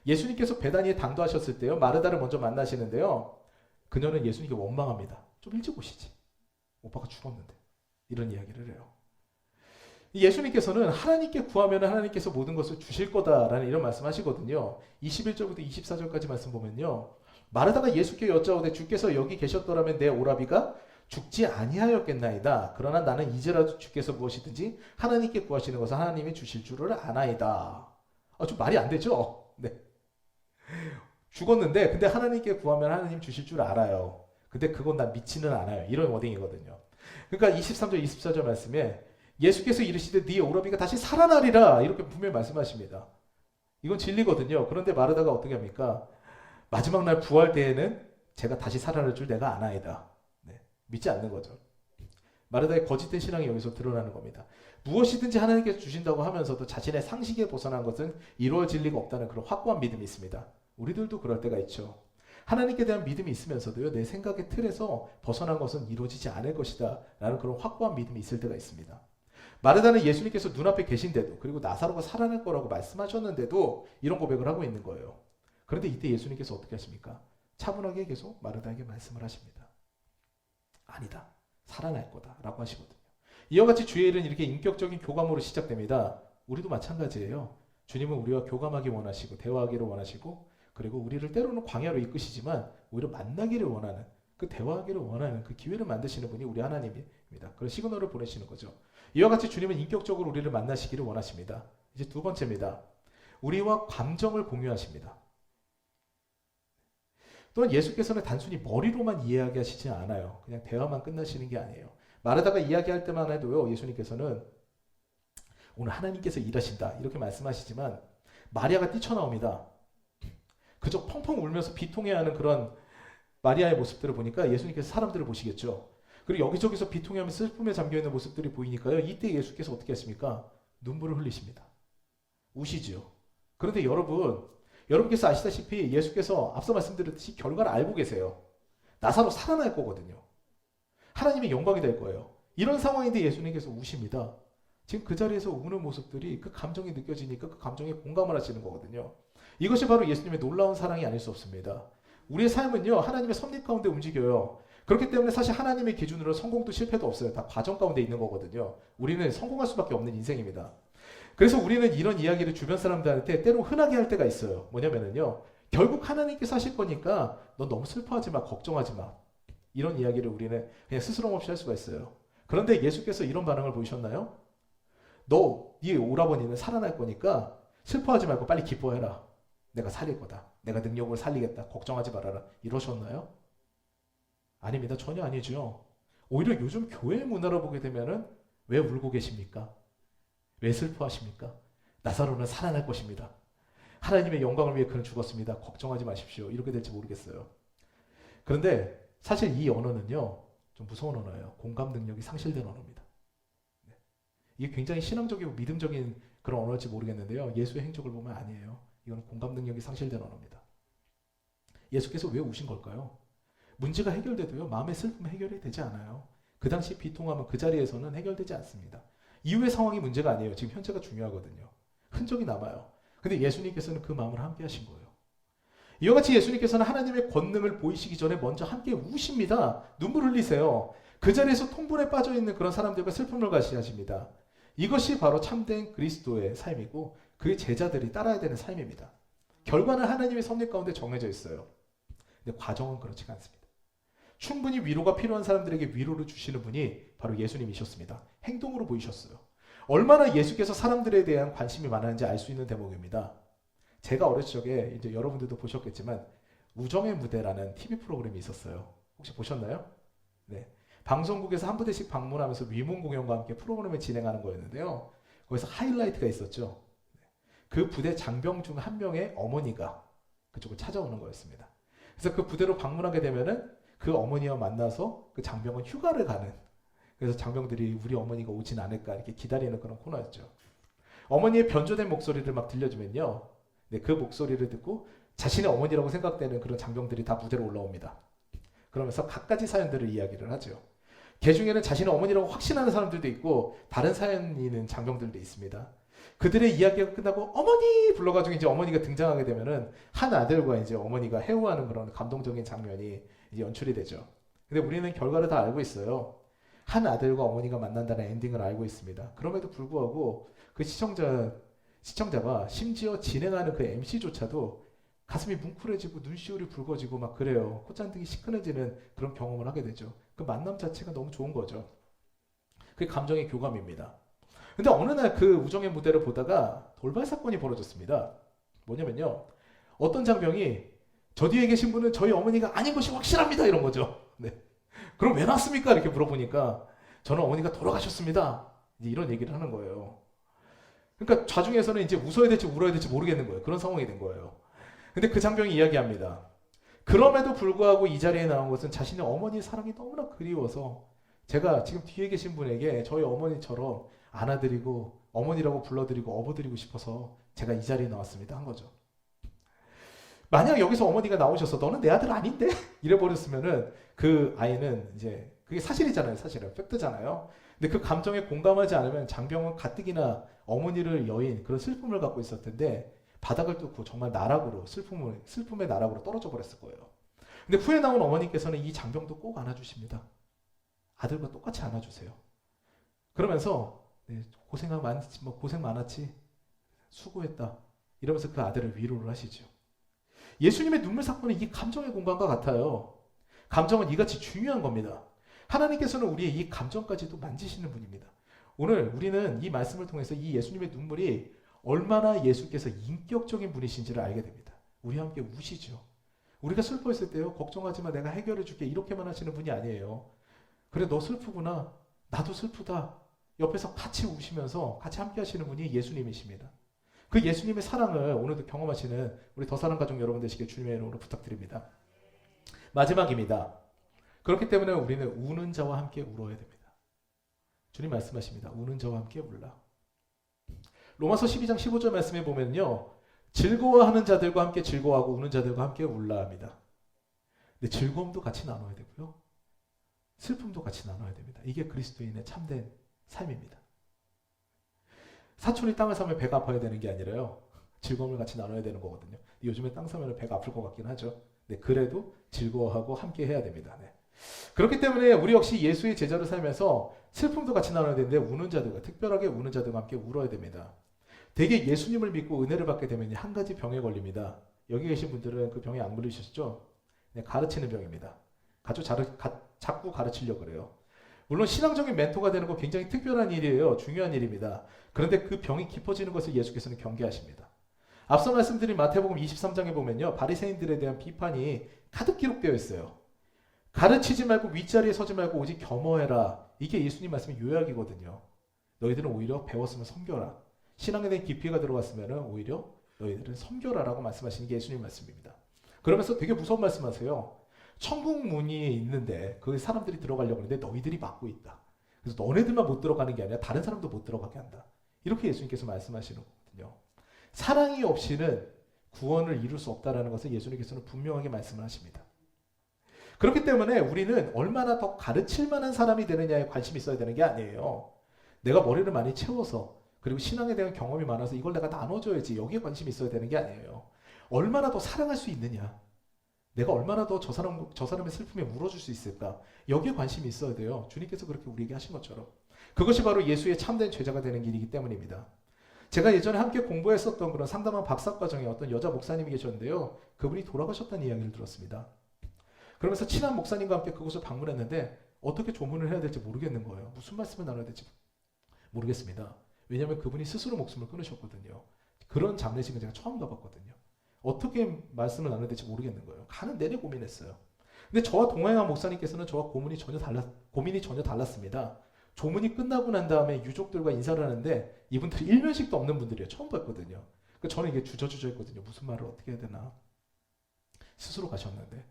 예수님께서 베다니에 당도하셨을 때요. 마르다를 먼저 만나시는데요. 그녀는 예수님께 원망합니다. 좀 일찍 오시지. 오빠가 죽었는데. 이런 이야기를 해요. 예수님께서는 하나님께 구하면 하나님께서 모든 것을 주실 거다라는 이런 말씀하시거든요. 21절부터 24절까지 말씀 보면요. 마르다가 예수께 여짜오되 주께서 여기 계셨더라면 내 오라비가 죽지 아니하였겠나이다. 그러나 나는 이제라도 주께서 무엇이든지 하나님께 구하시는 것은 하나님이 주실 줄을 아나이다. 좀 말이 안 되죠? 네. 죽었는데 근데 하나님께 구하면 하나님 주실 줄 알아요. 근데 그건 난 믿지는 않아요. 이런 워딩이거든요. 그러니까 23절 24절 말씀에 예수께서 이르시되 네 오라비가 다시 살아나리라 이렇게 분명히 말씀하십니다. 이건 진리거든요. 그런데 마르다가 어떻게 합니까? 마지막 날 부활 때에는 제가 다시 살아날 줄 내가 아나이다. 네, 믿지 않는 거죠. 마르다의 거짓된 신앙이 여기서 드러나는 겁니다. 무엇이든지 하나님께서 주신다고 하면서도 자신의 상식에 벗어난 것은 이루어질 리가 없다는 그런 확고한 믿음이 있습니다. 우리들도 그럴 때가 있죠. 하나님께 대한 믿음이 있으면서도요, 내 생각의 틀에서 벗어난 것은 이루어지지 않을 것이다 라는 그런 확고한 믿음이 있을 때가 있습니다. 마르다는 예수님께서 눈앞에 계신데도, 그리고 나사로가 살아날 거라고 말씀하셨는데도 이런 고백을 하고 있는 거예요. 그런데 이때 예수님께서 어떻게 하십니까? 차분하게 계속 마르다에게 말씀을 하십니다. 아니다, 살아날 거다 라고 하시거든요. 이와 같이 주의 일은 이렇게 인격적인 교감으로 시작됩니다. 우리도 마찬가지예요. 주님은 우리와 교감하기 원하시고 대화하기를 원하시고, 그리고 우리를 때로는 광야로 이끄시지만 오히려 만나기를 원하는, 그 대화하기를 원하는 그 기회를 만드시는 분이 우리 하나님입니다. 그런 시그널을 보내시는 거죠. 이와 같이 주님은 인격적으로 우리를 만나시기를 원하십니다. 이제 두 번째입니다. 우리와 감정을 공유하십니다. 또한 예수께서는 단순히 머리로만 이해하게 하시지 않아요. 그냥 대화만 끝나시는 게 아니에요. 마르다가 이야기할 때만 해도요, 예수님께서는 오늘 하나님께서 일하신다 이렇게 말씀하시지만 마리아가 뛰쳐나옵니다. 그저 펑펑 울면서 비통해하는 그런 마리아의 모습들을 보니까 예수님께서 사람들을 보시겠죠. 그리고 여기저기서 비통해하며 슬픔에 잠겨있는 모습들이 보이니까요, 이때 예수께서 어떻게 했습니까? 눈물을 흘리십니다. 우시지요. 그런데 여러분께서 아시다시피 예수께서 앞서 말씀드렸듯이 결과를 알고 계세요. 나사로 살아날 거거든요. 하나님의 영광이 될 거예요. 이런 상황인데 예수님께서 우십니다. 지금 그 자리에서 우는 모습들이 그 감정이 느껴지니까 그 감정에 공감을 하시는 거거든요. 이것이 바로 예수님의 놀라운 사랑이 아닐 수 없습니다. 우리의 삶은요, 하나님의 섭리 가운데 움직여요. 그렇기 때문에 사실 하나님의 기준으로 성공도 실패도 없어요. 다 과정 가운데 있는 거거든요. 우리는 성공할 수밖에 없는 인생입니다. 그래서 우리는 이런 이야기를 주변 사람들한테 때로 흔하게 할 때가 있어요. 뭐냐면요, 결국 하나님께서 하실 거니까 넌 너무 슬퍼하지 마, 걱정하지 마. 이런 이야기를 우리는 그냥 스스럼 없이 할 수가 있어요. 그런데 예수께서 이런 반응을 보이셨나요? 네 오라버니는 살아날 거니까 슬퍼하지 말고 빨리 기뻐해라. 내가 살릴 거다. 내가 능력을 살리겠다. 걱정하지 말아라. 이러셨나요? 아닙니다. 전혀 아니죠. 오히려 요즘 교회 문화로 보게 되면은 왜 울고 계십니까? 왜 슬퍼하십니까? 나사로는 살아날 것입니다. 하나님의 영광을 위해 그는 죽었습니다. 걱정하지 마십시오. 이렇게 될지 모르겠어요. 그런데 사실 이 언어는요, 좀 무서운 언어예요. 공감 능력이 상실된 언어입니다. 네. 이게 굉장히 신앙적이고 믿음적인 그런 언어일지 모르겠는데요, 예수의 행적을 보면 아니에요. 이건 공감 능력이 상실된 언어입니다. 예수께서 왜 우신 걸까요? 문제가 해결돼도요, 마음의 슬픔이 해결이 되지 않아요. 그 당시 비통함은 그 자리에서는 해결되지 않습니다. 이후의 상황이 문제가 아니에요. 지금 현재가 중요하거든요. 흔적이 남아요. 근데 예수님께서는 그 마음을 함께 하신 거예요. 이와 같이 예수님께서는 하나님의 권능을 보이시기 전에 먼저 함께 우십니다. 눈물 흘리세요. 그 자리에서 통분에 빠져있는 그런 사람들과 슬픔을 같이 하십니다. 이것이 바로 참된 그리스도의 삶이고 그의 제자들이 따라야 되는 삶입니다. 결과는 하나님의 섭리 가운데 정해져 있어요. 근데 과정은 그렇지가 않습니다. 충분히 위로가 필요한 사람들에게 위로를 주시는 분이 바로 예수님이셨습니다. 행동으로 보이셨어요. 얼마나 예수께서 사람들에 대한 관심이 많았는지 알 수 있는 대목입니다. 제가 어렸을 적에 이제 여러분들도 보셨겠지만 우정의 무대라는 TV 프로그램이 있었어요. 혹시 보셨나요? 네. 방송국에서 한 부대씩 방문하면서 위문 공연과 함께 프로그램을 진행하는 거였는데요. 거기서 하이라이트가 있었죠. 그 부대 장병 중 한 명의 어머니가 그쪽을 찾아오는 거였습니다. 그래서 그 부대로 방문하게 되면은 그 어머니와 만나서 그 장병은 휴가를 가는, 그래서 장병들이 우리 어머니가 오진 않을까 이렇게 기다리는 그런 코너였죠. 어머니의 변조된 목소리를 막 들려주면요. 네, 그 목소리를 듣고 자신의 어머니라고 생각되는 그런 장병들이 다 무대로 올라옵니다. 그러면서 갖가지 사연들을 이야기를 하죠. 그 중에는 자신의 어머니라고 확신하는 사람들도 있고 다른 사연이 있는 장병들도 있습니다. 그들의 이야기가 끝나고 어머니 불러가지고 이제 어머니가 등장하게 되면은 한 아들과 이제 어머니가 해오하는 그런 감동적인 장면이 이제 연출이 되죠. 근데 우리는 결과를 다 알고 있어요. 한 아들과 어머니가 만난다는 엔딩을 알고 있습니다. 그럼에도 불구하고 그 시청자가 심지어 진행하는 그 MC조차도 가슴이 뭉클해지고 눈시울이 붉어지고 막 그래요. 콧잔등이 시큰해지는 그런 경험을 하게 되죠. 그 만남 자체가 너무 좋은 거죠. 그게 감정의 교감입니다. 근데 어느 날 그 우정의 무대를 보다가 돌발 사건이 벌어졌습니다. 뭐냐면요. 어떤 장병이 저 뒤에 계신 분은 저희 어머니가 아닌 것이 확실합니다. 이런 거죠. 네. 그럼 왜 났습니까? 이렇게 물어보니까 저는 어머니가 돌아가셨습니다. 이제 이런 얘기를 하는 거예요. 그러니까 좌중에서는 이제 웃어야 될지 울어야 될지 모르겠는 거예요. 그런 상황이 된 거예요. 근데 그 장병이 이야기합니다. 그럼에도 불구하고 이 자리에 나온 것은 자신의 어머니의 사랑이 너무나 그리워서 제가 지금 뒤에 계신 분에게 저희 어머니처럼 안아드리고 어머니라고 불러드리고 업어드리고 싶어서 제가 이 자리에 나왔습니다 한 거죠. 만약 여기서 어머니가 나오셔서 너는 내 아들 아닌데? 이래버렸으면은 그 아이는 이제 그게 사실이잖아요. 사실은 팩트잖아요. 근데 그 감정에 공감하지 않으면 장병은 가뜩이나 어머니를 여인 그런 슬픔을 갖고 있었을 텐데 바닥을 뚫고 정말 나락으로 슬픔의 나락으로 떨어져 버렸을 거예요. 근데 후에 나온 어머니께서는 이 장병도 꼭 안아주십니다. 아들과 똑같이 안아주세요. 그러면서 네, 고생 많았지 수고했다 이러면서 그 아들을 위로를 하시죠. 예수님의 눈물 사건은 이 감정의 공간과 같아요. 감정은 이같이 중요한 겁니다. 하나님께서는 우리의 이 감정까지도 만지시는 분입니다. 오늘 우리는 이 말씀을 통해서 이 예수님의 눈물이 얼마나 예수께서 인격적인 분이신지를 알게 됩니다. 우리와 함께 우시죠. 우리가 슬퍼했을 때요. 걱정하지 마 내가 해결해 줄게 이렇게만 하시는 분이 아니에요. 그래 너 슬프구나. 나도 슬프다. 옆에서 같이 우시면서 같이 함께 하시는 분이 예수님이십니다. 그 예수님의 사랑을 오늘도 경험하시는 우리 더사랑 가족 여러분 되시길 주님의 이름으로 부탁드립니다. 마지막입니다. 그렇기 때문에 우리는 우는 자와 함께 울어야 됩니다. 주님 말씀하십니다. 우는 자와 함께 울라. 로마서 12장 15절 말씀에 보면요. 즐거워하는 자들과 함께 즐거워하고 우는 자들과 함께 울라 합니다. 근데 즐거움도 같이 나눠야 되고요. 슬픔도 같이 나눠야 됩니다. 이게 그리스도인의 참된 삶입니다. 사촌이 땅을 사면 배가 아파야 되는 게 아니라요. 즐거움을 같이 나눠야 되는 거거든요. 요즘에 땅 사면 배가 아플 것 같긴 하죠. 네, 그래도 즐거워하고 함께 해야 됩니다. 네. 그렇기 때문에 우리 역시 예수의 제자로 살면서 슬픔도 같이 나눠야 되는데 우는 자들과 특별하게 우는 자들과 함께 울어야 됩니다. 대개 예수님을 믿고 은혜를 받게 되면 한 가지 병에 걸립니다. 여기 계신 분들은 그 병에 안 걸리셨죠? 네, 가르치는 병입니다. 자꾸 가르치려고 그래요. 물론 신앙적인 멘토가 되는 거 굉장히 특별한 일이에요. 중요한 일입니다. 그런데 그 병이 깊어지는 것을 예수께서는 경계하십니다. 앞서 말씀드린 마태복음 23장에 보면요. 바리새인들에 대한 비판이 가득 기록되어 있어요. 가르치지 말고 윗자리에 서지 말고 오직 겸허해라. 이게 예수님 말씀의 요약이거든요. 너희들은 오히려 배웠으면 섬겨라. 신앙에 대한 깊이가 들어갔으면 오히려 너희들은 섬겨라라고 말씀하시는 게 예수님 말씀입니다. 그러면서 되게 무서운 말씀하세요. 천국 문이 있는데 그 사람들이 들어가려고 하는데 너희들이 막고 있다. 그래서 너네들만 못 들어가는 게 아니라 다른 사람도 못 들어가게 한다. 이렇게 예수님께서 말씀하시는 거거든요. 사랑이 없이는 구원을 이룰 수 없다라는 것을 예수님께서는 분명하게 말씀을 하십니다. 그렇기 때문에 우리는 얼마나 더 가르칠 만한 사람이 되느냐에 관심이 있어야 되는 게 아니에요. 내가 머리를 많이 채워서 그리고 신앙에 대한 경험이 많아서 이걸 내가 나눠줘야지 여기에 관심이 있어야 되는 게 아니에요. 얼마나 더 사랑할 수 있느냐. 내가 얼마나 더 저 사람의 슬픔에 울어줄 수 있을까? 여기에 관심이 있어야 돼요. 주님께서 그렇게 우리에게 하신 것처럼. 그것이 바로 예수의 참된 제자가 되는 길이기 때문입니다. 제가 예전에 함께 공부했었던 그런 상담한 박사과정에 어떤 여자 목사님이 계셨는데요. 그분이 돌아가셨다는 이야기를 들었습니다. 그러면서 친한 목사님과 함께 그곳을 방문했는데 어떻게 조문을 해야 될지 모르겠는 거예요. 무슨 말씀을 나눠야 될지 모르겠습니다. 왜냐하면 그분이 스스로 목숨을 끊으셨거든요. 그런 장례식은 제가 처음 가봤거든요. 어떻게 말씀을 나눠야 될지 모르겠는 거예요. 가는 내내 고민했어요. 근데 저와 동행한 목사님께서는 저와 고민이 전혀 달랐습니다. 조문이 끝나고 난 다음에 유족들과 인사를 하는데 이분들이 일면식도 없는 분들이에요. 처음 봤거든요. 그러니까 저는 이게 주저주저했거든요. 무슨 말을 어떻게 해야 되나. 스스로 가셨는데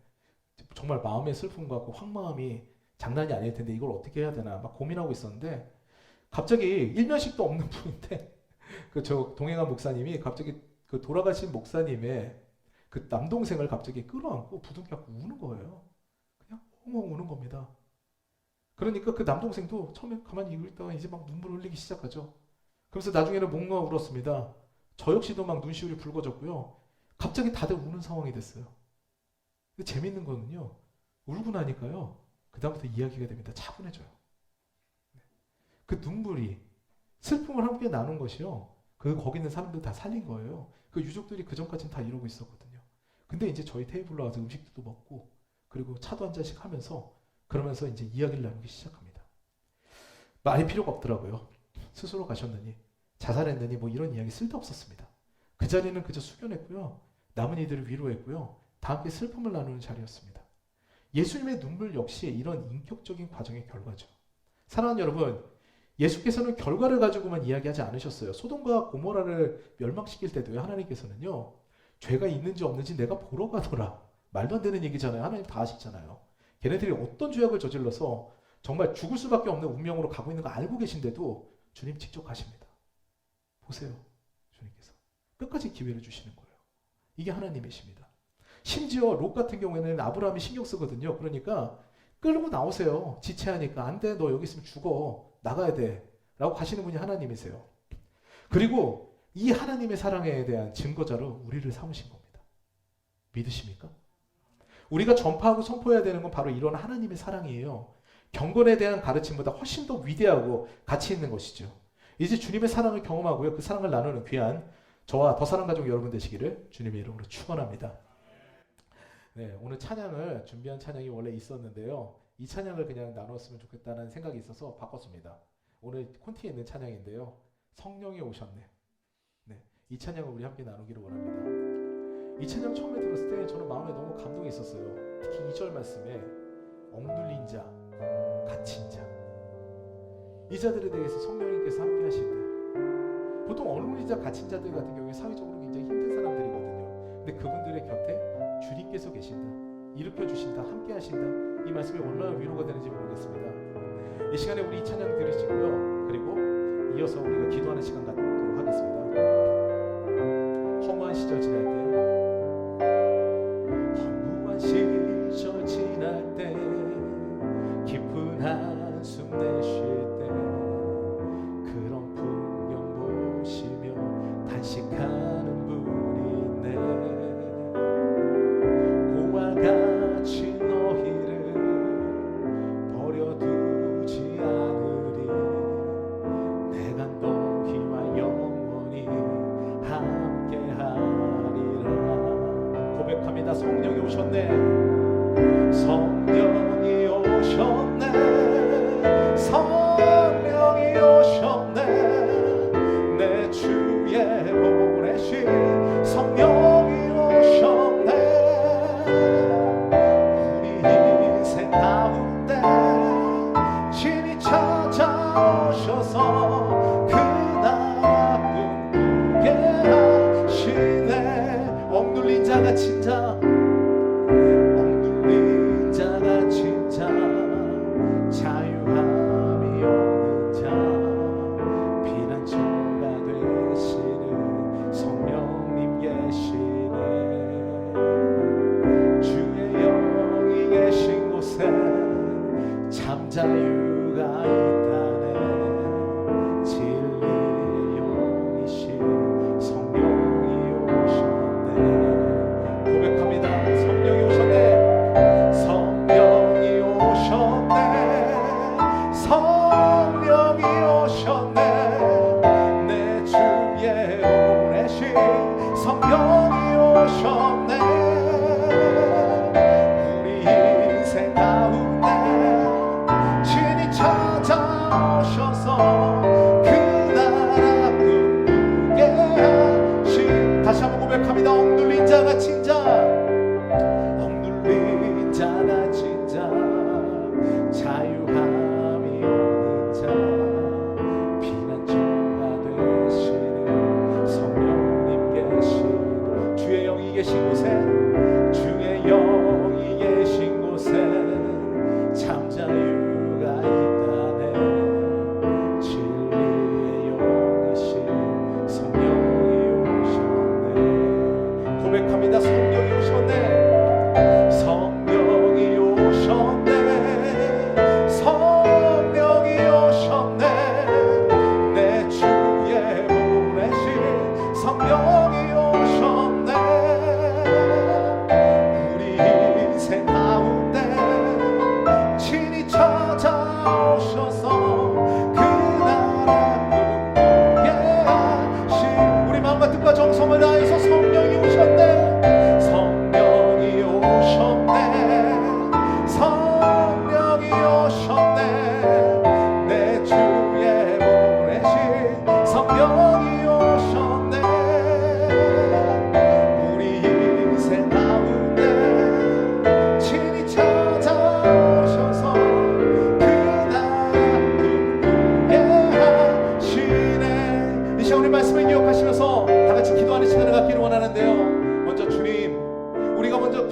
정말 마음의 슬픔과 그 황망함이 장난이 아닐 텐데 이걸 어떻게 해야 되나 막 고민하고 있었는데 갑자기 일면식도 없는 분인데 그 저 동행한 목사님이 갑자기 그 돌아가신 목사님의 그 남동생을 갑자기 끌어안고 부둥켜갖고 우는 거예요. 그냥 엉엉 우는 겁니다. 그러니까 그 남동생도 처음에 가만히 있다가 이제 막 눈물을 흘리기 시작하죠. 그래서 나중에는 목 놓아 울었습니다. 저 역시도 막 눈시울이 붉어졌고요. 갑자기 다들 우는 상황이 됐어요. 근데 재밌는 거는요. 울고 나니까요. 그 다음부터 이야기가 됩니다. 차분해져요. 그 눈물이 슬픔을 함께 나눈 것이요. 거기 있는 사람들 다 살린 거예요. 그 유족들이 그 전까지는 다 이러고 있었거든요. 근데 이제 저희 테이블로 와서 음식도 먹고 그리고 차도 한 잔씩 하면서 그러면서 이제 이야기를 나누기 시작합니다. 말이 필요가 없더라고요. 스스로 가셨느니 자살했느니 뭐 이런 이야기 쓸데없었습니다. 그 자리는 그저 숙연했고요. 남은 이들을 위로했고요. 다 함께 슬픔을 나누는 자리였습니다. 예수님의 눈물 역시 이런 인격적인 과정의 결과죠. 사랑하는 여러분, 예수께서는 결과를 가지고만 이야기하지 않으셨어요. 소돔과 고모라를 멸망시킬 때도요. 하나님께서는요. 죄가 있는지 없는지 내가 보러 가더라. 말도 안 되는 얘기잖아요. 하나님 다 아시잖아요. 걔네들이 어떤 죄악을 저질러서 정말 죽을 수밖에 없는 운명으로 가고 있는 거 알고 계신데도 주님 직접 가십니다. 보세요. 주님께서 끝까지 기회를 주시는 거예요. 이게 하나님이십니다. 심지어 롯 같은 경우에는 아브라함이 신경 쓰거든요. 그러니까 끌고 나오세요. 지체하니까. 안 돼. 너 여기 있으면 죽어. 나가야 돼. 라고 하시는 분이 하나님이세요. 그리고 이 하나님의 사랑에 대한 증거자로 우리를 삼으신 겁니다. 믿으십니까? 우리가 전파하고 선포해야 되는 건 바로 이런 하나님의 사랑이에요. 경건에 대한 가르침보다 훨씬 더 위대하고 가치 있는 것이죠. 이제 주님의 사랑을 경험하고요. 그 사랑을 나누는 귀한 저와 더 사랑 가족 여러분 되시기를 주님의 이름으로 축원합니다. 네, 오늘 찬양을 준비한 찬양이 원래 있었는데요. 이 찬양을 그냥 나눴으면 좋겠다는 생각이 있어서 바꿨습니다. 오늘 콘티에 있는 찬양인데요. 성령이 오셨네. 네, 이 찬양을 우리 함께 나누기를 원합니다. 이 찬양 처음에 들었을 때 저는 마음에 너무 감동이 있었어요. 특히 2절 말씀에 억눌린 자, 갇힌 자, 이 자들에 대해서 성령님께서 함께 하신다. 보통 억눌린 자, 갇힌 자들 같은 경우에 사회적으로 굉장히 힘든 사람들이거든요. 근데 그분들의 곁에 주님께서 계신다, 일으켜 주신다, 함께 하신다. 이 말씀이 얼마나 위로가 되는지 모르겠습니다. 이 시간에 우리 이 찬양 들으시고요. 그리고 이어서 우리가 기도하는 시간 갖도록 하겠습니다. 허무한 시절 지날 때, 허무한 시절 지날 때, 깊은 한숨 내쉴 때, 그런 풍경 보시며 단식하는 분이 있네. 고와 같이 너희를 버려두지 않으리. 내가 너희와 영원히 함께하리라. 고백합니다. 성령이 오셨네. 성령이 오셨네. 성령이 오셨네. 내 주에 보내신 성령이 오셨네. 우리 인생 가운데 진이 찾아오셔서 그 나쁜 꾸게 하시네. 억눌린 자가 진짜, 억눌린 자가 진짜, 자유함이 없는 자, 피난처가 되시는 성령님 계시네. 주의 영이 계신 곳에 참 자유가 있다네. 진리의 영이신 성령이 오셨네. 고백합니다. 성령이 오셨네. 성령이 오셨네. 성령이 오셨네. 내 주에 보내신 성령이 오셨네. 우리 인생 가운데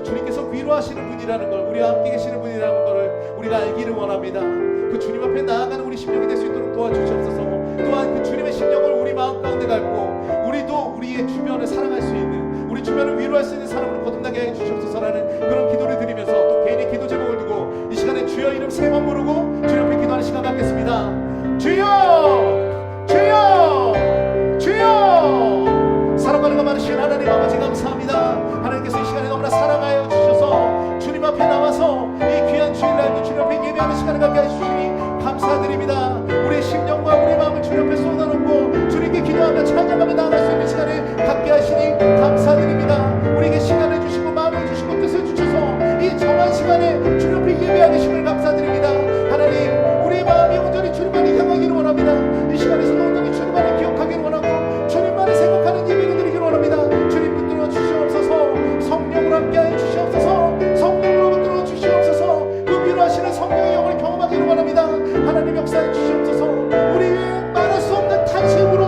주님께서 위로하시는 분이라는 걸, 우리와 함께 계시는 분이라는 걸 우리가 알기를 원합니다. 그 주님 앞에 나아가는 우리 심령이 될 수 있도록 도와주시옵소서. 또한 그 주님의 심령을 우리 마음 가운데 갖고 우리도 우리의 주변을 사랑할 수 있는, 우리 주변을 위로할 수 있는 사람으로 거듭나게 해 주시옵소서라는 그런 기도를 드리면서 또 개인의 기도 제목을 두고 이 시간에 주여 이름 세 번 부르고 주님 앞에 기도하는 시간 갖겠습니다. 주여, 주여, 주여. 사랑하는 것 많으신 하나님 아버지 감사합니다. 하나님께서 이 시간에 너무나 사랑하여 주셔서 주님 앞에 나와서 이 귀한 주일날도 주님 앞에 예배하는 시간을 갖게 해주시니 감사드립니다. 우리의 심령과 우리의 마음을 주님 앞에 쏟아놓고 주님께 기도하며 찬양하며 나아갈 수 있는 시간을 갖게 하시니 감사드립니다. 우리에게 시간을 주시고 마음을 주시고 뜻을 주셔서 이 정한 시간에 주님 앞에 예배하게 하심을 감사드립니다. 하나님, 우리의 마음이 온전히 주님만을 향하기를 원합니다. 이 시간에서도 온전히 주님만을 기억하기를 원하고 주님만을 생각하는 예배를 드리기를 원합니다. 주님 붙들어 주시옵소서. 성령으로 함께하여 주시옵소서. 성령으로 붙들어 주시옵소서. 그 위로하시는 성령의 영을 경험하기를 원합니다. 하나님 역사해 주시옵소서. 우리 위에 말할 수 없는 탄식으로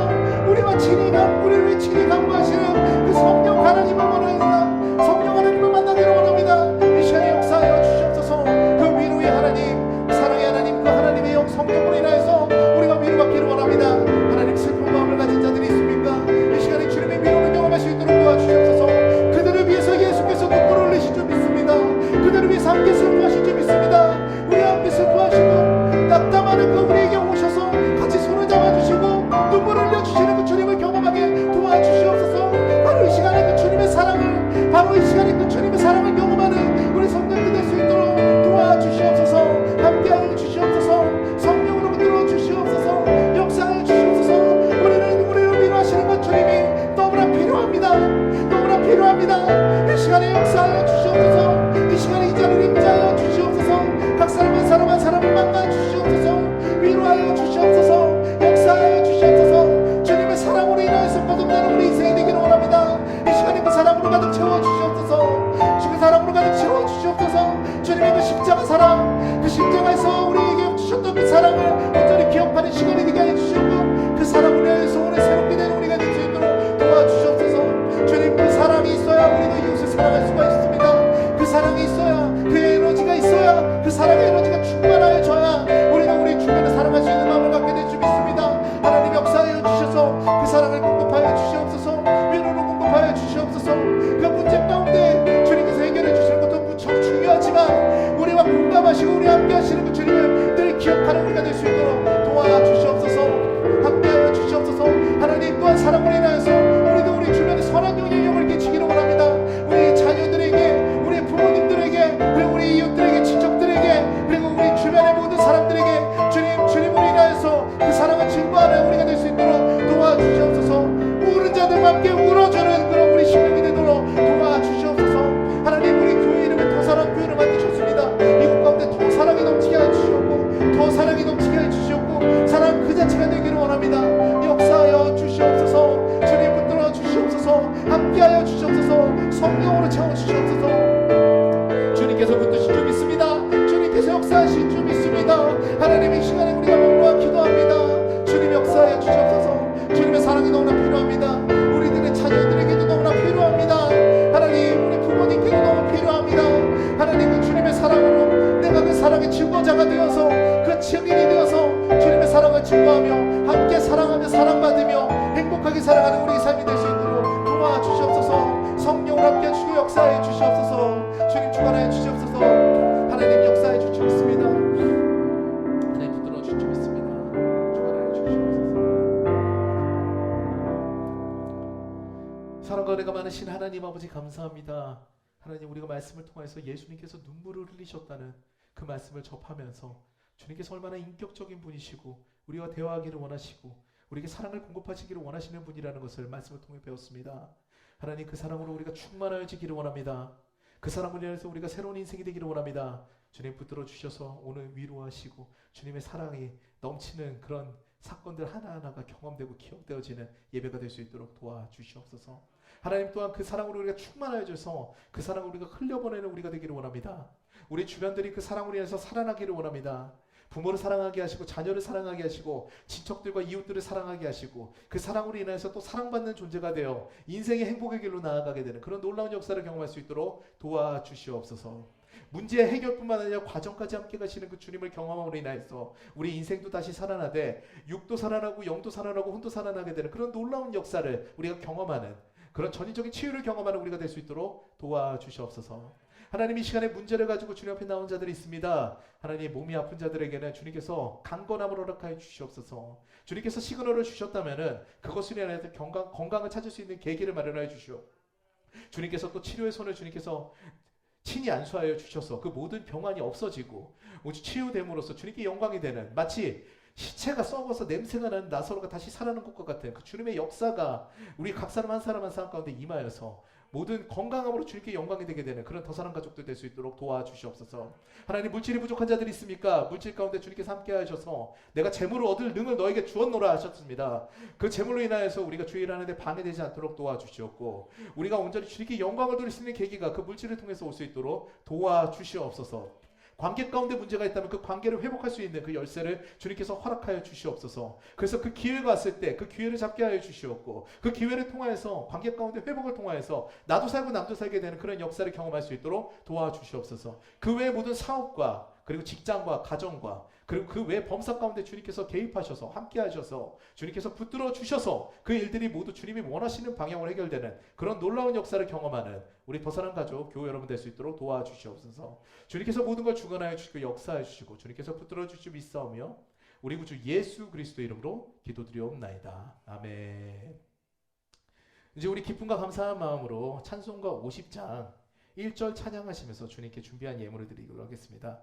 우리를 위해 친히 강구하시는 그 성령 하나님을 원합니다. 성령 하나님을 만나기를 원합니다. 이 시간에 역사하여 주시옵소서. 그 위로의 하나님, 사랑의 하나님, 그 하나님의 영 성령으로 인하여서 우리가 위로받기를 원합니다. 하나님, 슬픈 마음을 가진 자들이 있습니까? 이 시간에 주님의 위로를 경험할 수 있도록 도와주시옵소서. 그들을 위해서 예수께서 눈물을 흘리신 줄 믿습니다. 그들을 위해서 함께 슬퍼하신 줄 믿습니다. 우리 함께 슬퍼하시고 낙담하는 그 우리에게 오셔서 같이 손을 잡아주시고 눈물을 흘려주시는 그 주님을 경험하게 도와주시옵소서. 바로 이 시간에 그 주님의 사랑을, 바로 이 시간에 그 주님의 사랑을 경험하는 우리 성도들 될 수 있도록 도와주시옵소서. 함께하여 주시옵소서. 성령으로 붙들어 주시옵소서. 역사하여 주시옵소서. 우리를 위로하시는 그 주님이 너무나 필요합니다. 너무나 필요합니다. 이 시간에 역사하여 주시옵소서. 이 시간에 이 자리를 임재하여 주시옵소서. 각 사람 한 사람 한 사람을 만나 주시옵소서. 위로하여 주시옵소서. 역사하여 주시옵소서. 주님의 사랑으로 인하여서 거듭나는 우리 인생이 되기를 원합니다. 이 시간에 그 사랑으로 가득 채워 주시옵소서. 그 사랑으로 가득 채워 주시옵소서. 주님의 그 십자가 사랑, 그 십자가에서 우리에게 주셨던 그 사랑을 온전히 기억하는 시간이 되게 해 주시옵고 그 사랑으로 인하여서 오늘 새롭게 된 우리가 될 수 있도록 도와주시옵소서. 주님, 그 사랑이 있어야 우리도 이웃을 사랑할 수가 있습니다. 그 사랑이 있어야, 그 에너지가 있어야, 그 사랑의 에너지가 충만하여져야 우리가 우리 주변을 사랑할 수 있는 마음을 갖게 될 줄 믿습니다. 하나님 역사하여 주셔서 그 사랑을 공급하여 주시옵소서. 위로를 공급하여 주시옵소서. 그 문제 가운데 주님께서 해결해 주시는 것도 무척 중요하지만 우리와 공감하시고 우리 함께 하시는 그 주님을 늘 기억하는 우리가 될 수 있도록 도와주시옵소서. 함께하여 주시옵소서. 하나님 또한 사랑으로 인하여서 우리도 우리 주변에 선한 영향력을 끼치기를 원합니다. 우리 자녀들에게, 우리 부모님들에게, 그리고 우리 이웃들에게, 친척들에게, 그리고 우리 주변의 모든 사람들에게 주님으로 인하여서 그 사랑을 증거하는 우리가 될 수 있도록 도와주시옵소서. 우는 자들과 함께 울어주는 그런 우리 심령이 되도록 도와주시옵소서. 하나님, 우리 교회 이름을 더 사랑 교회를 만드셨습니다. 이곳 가운데 더 사랑이 넘치게 해주시옵고 더 사랑이 넘치게 해주시옵고 사랑 그 자체가 되기를 원합니다. 역사하여 주시옵소서. 주님 붙들어 주시옵소서. 함께하여 주시옵소서. 성령으로 채워주시옵소서. 주님께서 붙드신 줄 믿습니다. 주님께서 역사하신 줄 믿습니다. 하나님, 이 시간에 우리가 몸과 기도합니다. 주님 역사하여 주시옵소서. 주님의 사랑이 너무나 필요합니다. 우리들의 자녀들에게도 너무나 필요합니다. 하나님, 우리 부모님께도 너무 필요합니다. 하나님, 그 주님의 사랑으로 내가 그 사랑의 증거자가 되어서 그 증인이 되어서 주님의 사랑을 증거하며 함께 사랑하며 사랑받으며 행복하게 살아가는 우리의 삶이 될 수 있도록 도와주시옵소서. 성령을 함께 해주시고 역사해 주시옵소서. 주님 주관하여 주시옵소서. 하나님 역사해 주시 믿습니다. 하나님 붙들어 주시 믿습니다. 주관하여 주시옵소서. 사랑과 은혜가 많으신 하나님 아버지 감사합니다. 하나님, 우리가 말씀을 통해서 예수님께서 눈물을 흘리셨다는 그 말씀을 접하면서 주님께서 얼마나 인격적인 분이시고 우리와 대화하기를 원하시고 우리에게 사랑을 공급하시기를 원하시는 분이라는 것을 말씀을 통해 배웠습니다. 하나님, 그 사랑으로 우리가 충만하여지기를 원합니다. 그 사랑으로 인해서 우리가 새로운 인생이 되기를 원합니다. 주님 붙들어 주셔서 오늘 위로하시고 주님의 사랑이 넘치는 그런 사건들 하나하나가 경험되고 기억되어지는 예배가 될 수 있도록 도와주시옵소서. 하나님, 또한 그 사랑으로 우리가 충만하여져서 그 사랑을 우리가 흘려보내는 우리가 되기를 원합니다. 우리 주변들이 그 사랑으로 인해서 살아나기를 원합니다. 부모를 사랑하게 하시고 자녀를 사랑하게 하시고 친척들과 이웃들을 사랑하게 하시고 그 사랑으로 인해서 또 사랑받는 존재가 되어 인생의 행복의 길로 나아가게 되는 그런 놀라운 역사를 경험할 수 있도록 도와주시옵소서. 문제의 해결뿐만 아니라 과정까지 함께 가시는 그 주님을 경험함으로 인하여서 우리 인생도 다시 살아나되 육도 살아나고 영도 살아나고 혼도 살아나게 되는 그런 놀라운 역사를 우리가 경험하는 그런 전인적인 치유를 경험하는 우리가 될 수 있도록 도와주시옵소서. 하나님 이 시간에 문제를 가지고 주님 앞에 나온 자들이 있습니다. 하나님 몸이 아픈 자들에게는 주님께서 강건함을 허락하여 주시옵소서. 주님께서 시그널을 주셨다면은 그것으로 인해서 건강을 찾을 수 있는 계기를 마련하여 주시오. 주님께서 또 치료의 손을 주님께서 친히 안수하여 주셔서 그 모든 병환이 없어지고 오직 치유됨으로써 주님께 영광이 되는 마치 시체가 썩어서 냄새가 나는 나사로가 다시 살아난 것과 같은 그 주님의 역사가 우리 각 사람 한 사람 한 사람 가운데 임하여서 모든 건강함으로 주님께 영광이 되게 되는 그런 더 사랑 가족들 될 수 있도록 도와주시옵소서. 하나님 물질이 부족한 자들이 있습니까? 물질 가운데 주님께서 함께 하셔서 내가 재물을 얻을 능을 너에게 주었노라 하셨습니다. 그 재물로 인하여서 우리가 주일 하는데 방해되지 않도록 도와주시옵고 우리가 온전히 주님께 영광을 돌릴 수 있는 계기가 그 물질을 통해서 올 수 있도록 도와주시옵소서. 관계 가운데 문제가 있다면 그 관계를 회복할 수 있는 그 열쇠를 주님께서 허락하여 주시옵소서. 그래서 그 기회가 왔을 때 그 기회를 잡게 하여 주시옵고 그 기회를 통하여서 관계 가운데 회복을 통하여서 나도 살고 남도 살게 되는 그런 역사를 경험할 수 있도록 도와주시옵소서. 그 외의 모든 사업과 그리고 직장과 가정과 그리고 그 외 범사 가운데 주님께서 개입하셔서 함께 하셔서 주님께서 붙들어 주셔서 그 일들이 모두 주님이 원하시는 방향으로 해결되는 그런 놀라운 역사를 경험하는 우리 더 사랑 가족 교회 여러분 될 수 있도록 도와주시옵소서. 주님께서 모든 걸 주관하여 주시고 역사해 주시고 주님께서 붙들어 주시고 믿사오며 우리 구주 예수 그리스도 이름으로 기도드리옵나이다. 아멘. 이제 우리 기쁨과 감사한 마음으로 찬송가 50장 1절 찬양하시면서 주님께 준비한 예물을 드리도록 하겠습니다.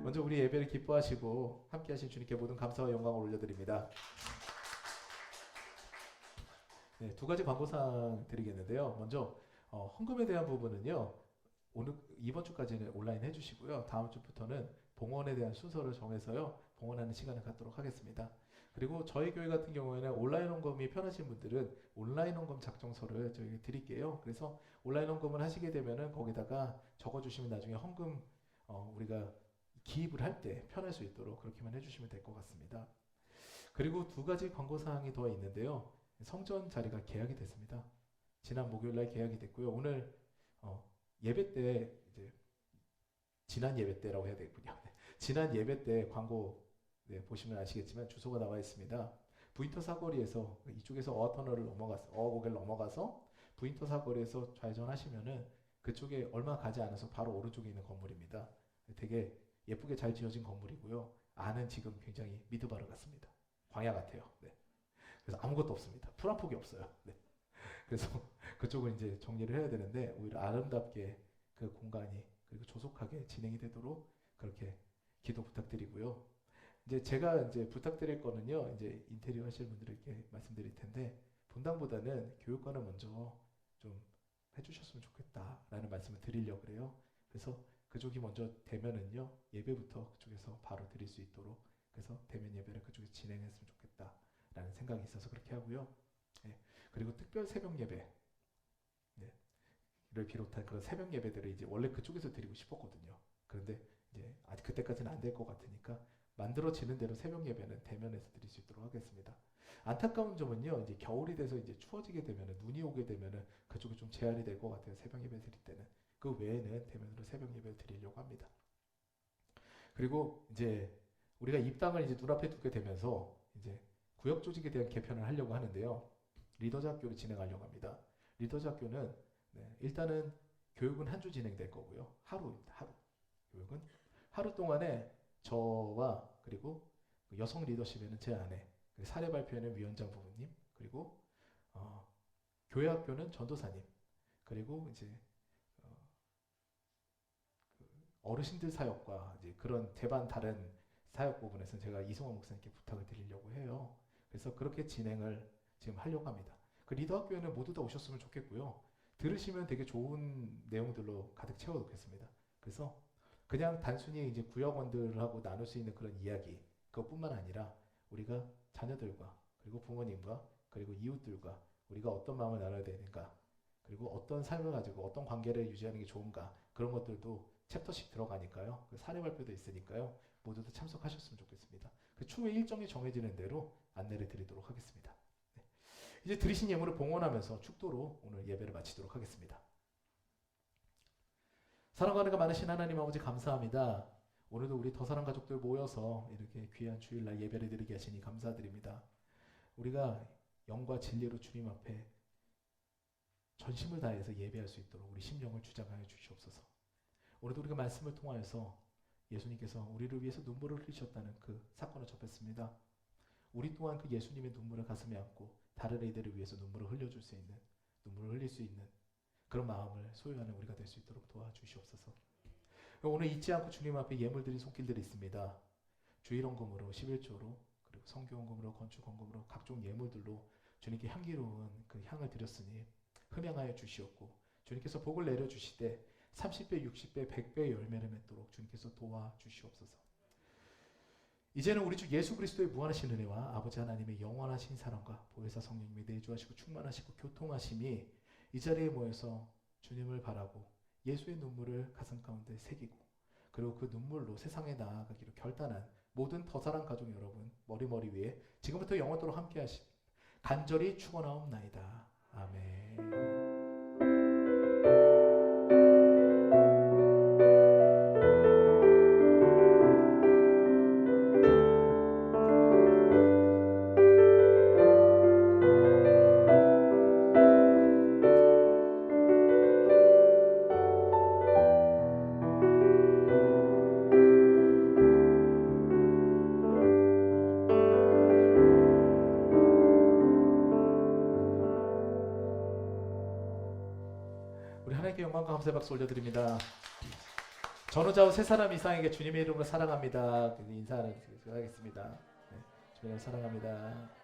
먼저 우리 예배를 기뻐하시고 함께 하신 주님께 모든 감사와 영광을 올려드립니다. 네, 두 가지 광고사항 드리겠는데요. 먼저 헌금에 대한 부분은요. 오늘 이번 주까지는 온라인 해주시고요. 다음 주부터는 봉헌에 대한 순서를 정해서요. 봉헌하는 시간을 갖도록 하겠습니다. 그리고 저희 교회 같은 경우에는 온라인 헌금이 편하신 분들은 온라인 헌금 작성서를 저희가 드릴게요. 그래서 온라인 헌금을 하시게 되면은 거기다가 적어주시면 나중에 헌금 우리가 기입을 할 때 편할 수 있도록 그렇게만 해주시면 될 것 같습니다. 그리고 두 가지 광고사항이 더 있는데요. 성전 자리가 계약이 됐습니다. 지난 목요일날 계약이 됐고요. 오늘 예배 때 이제 지난 예배 때라고 해야 되겠군요. 지난 예배 때 광고 보시면 아시겠지만 주소가 나와 있습니다. 부인터 사거리에서 이쪽에서 어터널을 넘어가서 어곡을 넘어가서 부인터 사거리에서 좌회전하시면은 그쪽에 얼마 가지 않아서 바로 오른쪽에 있는 건물입니다. 되게 예쁘게 잘 지어진 건물이고요. 안은 지금 굉장히 미드바르 같습니다. 광야 같아요. 네. 그래서 아무것도 없습니다. 풀 한 폭이 없어요. 네. 그래서 그쪽을 이제 정리를 해야 되는데 오히려 아름답게 그 공간이 그리고 조속하게 진행이 되도록 그렇게 기도 부탁드리고요. 이제 제가 이제 부탁드릴 거는요. 이제 인테리어 하실 분들에게 말씀드릴 텐데 분당보다는 교육관을 먼저 좀 해주셨으면 좋겠다라는 말씀을 드리려고 그래요. 그래서 그쪽이 먼저 되면은요 예배부터 그쪽에서 바로 드릴 수 있도록 그래서 대면 예배를 그쪽에서 진행했으면 좋겠다라는 생각이 있어서 그렇게 하고요. 네. 그리고 특별 새벽 예배 를 비롯한 그런 새벽 예배들을 이제 원래 그쪽에서 드리고 싶었거든요. 그런데 이제 아직 그때까지는 안 될 것 같으니까 만들어지는 대로 새벽 예배는 대면에서 드릴 수 있도록 하겠습니다. 안타까운 점은요, 이제 겨울이 돼서 이제 추워지게 되면은, 눈이 오게 되면은 그쪽이 좀 제한이 될 것 같아요. 새벽 예배 드릴 때는. 그 외에는 대면으로 새벽 예배를 드리려고 합니다. 그리고 이제 우리가 입당을 이제 눈앞에 두게 되면서 이제 구역 조직에 대한 개편을 하려고 하는데요. 리더즈 학교를 진행하려고 합니다. 리더즈 학교는 일단은 교육은 한 주 진행될 거고요. 하루입니다. 하루. 교육은 하루 동안에 저와 그리고 여성 리더십에는 제 아내, 사례 발표에는 위원장 부부님, 그리고 교회 학교는 전도사님, 그리고 이제 어르신들 사역과 이제 그런 대반 다른 사역 부분에서 제가 이승원 목사님께 부탁을 드리려고 해요. 그래서 그렇게 진행을 지금 하려고 합니다. 그 리더 학교에는 모두 다 오셨으면 좋겠고요. 들으시면 되게 좋은 내용들로 가득 채워놓겠습니다. 그래서 그냥 단순히 이제 구역원들하고 나눌 수 있는 그런 이야기, 그것뿐만 아니라 우리가 자녀들과 그리고 부모님과 그리고 이웃들과 우리가 어떤 마음을 나눠야 되는가, 그리고 어떤 삶을 가지고 어떤 관계를 유지하는 게 좋은가, 그런 것들도 챕터씩 들어가니까요. 그 사례 발표도 있으니까요. 모두들 참석하셨으면 좋겠습니다. 그 추후에 일정이 정해지는 대로 안내를 드리도록 하겠습니다. 네. 이제 드리신 예물을 봉헌하면서 축도로 오늘 예배를 마치도록 하겠습니다. 사랑과 은혜가 많으신 하나님 아버지 감사합니다. 오늘도 우리 더사랑 가족들 모여서 이렇게 귀한 주일날 예배를 드리게 하시니 감사드립니다. 우리가 영과 진리로 주님 앞에 전심을 다해서 예배할 수 있도록 우리 심령을 주장하여 주시옵소서. 오늘도 우리가 말씀을 통하여서 예수님께서 우리를 위해서 눈물을 흘리셨다는 그 사건을 접했습니다. 우리 또한 그 예수님의 눈물을 가슴에 안고 다른 이들을 위해서 눈물을 흘려줄 수 있는, 눈물을 흘릴 수 있는 그런 마음을 소유하는 우리가 될 수 있도록 도와주시옵소서. 오늘 잊지 않고 주님 앞에 예물 드린 손길들이 있습니다. 주일헌금으로, 11조로, 그리고 성교헌금으로, 건축헌금으로 각종 예물들로 주님께 향기로운 그 향을 드렸으니 흠양하여 주시옵고, 주님께서 복을 내려주시되 30배, 60배, 100배의 열매를 맺도록 주님께서 도와주시옵소서. 이제는 우리 주 예수 그리스도의 무한하신 은혜와 아버지 하나님의 영원하신 사랑과 보혜사 성령님의 내주하시고 충만하시고 교통하심이 이 자리에 모여서 주님을 바라고 예수의 눈물을 가슴 가운데 새기고, 그리고 그 눈물로 세상에 나아가기로 결단한 모든 더사랑 가족 여러분 머리 위에 지금부터 영원토록 함께 하시 간절히 축원하옵나이다. 아멘. 우리 하나님께 영광과 감사의 박수 올려드립니다. 전후좌우 세 사람 이상에게 주님의 이름으로 사랑합니다. 인사하겠습니다. 네, 주님을 사랑합니다.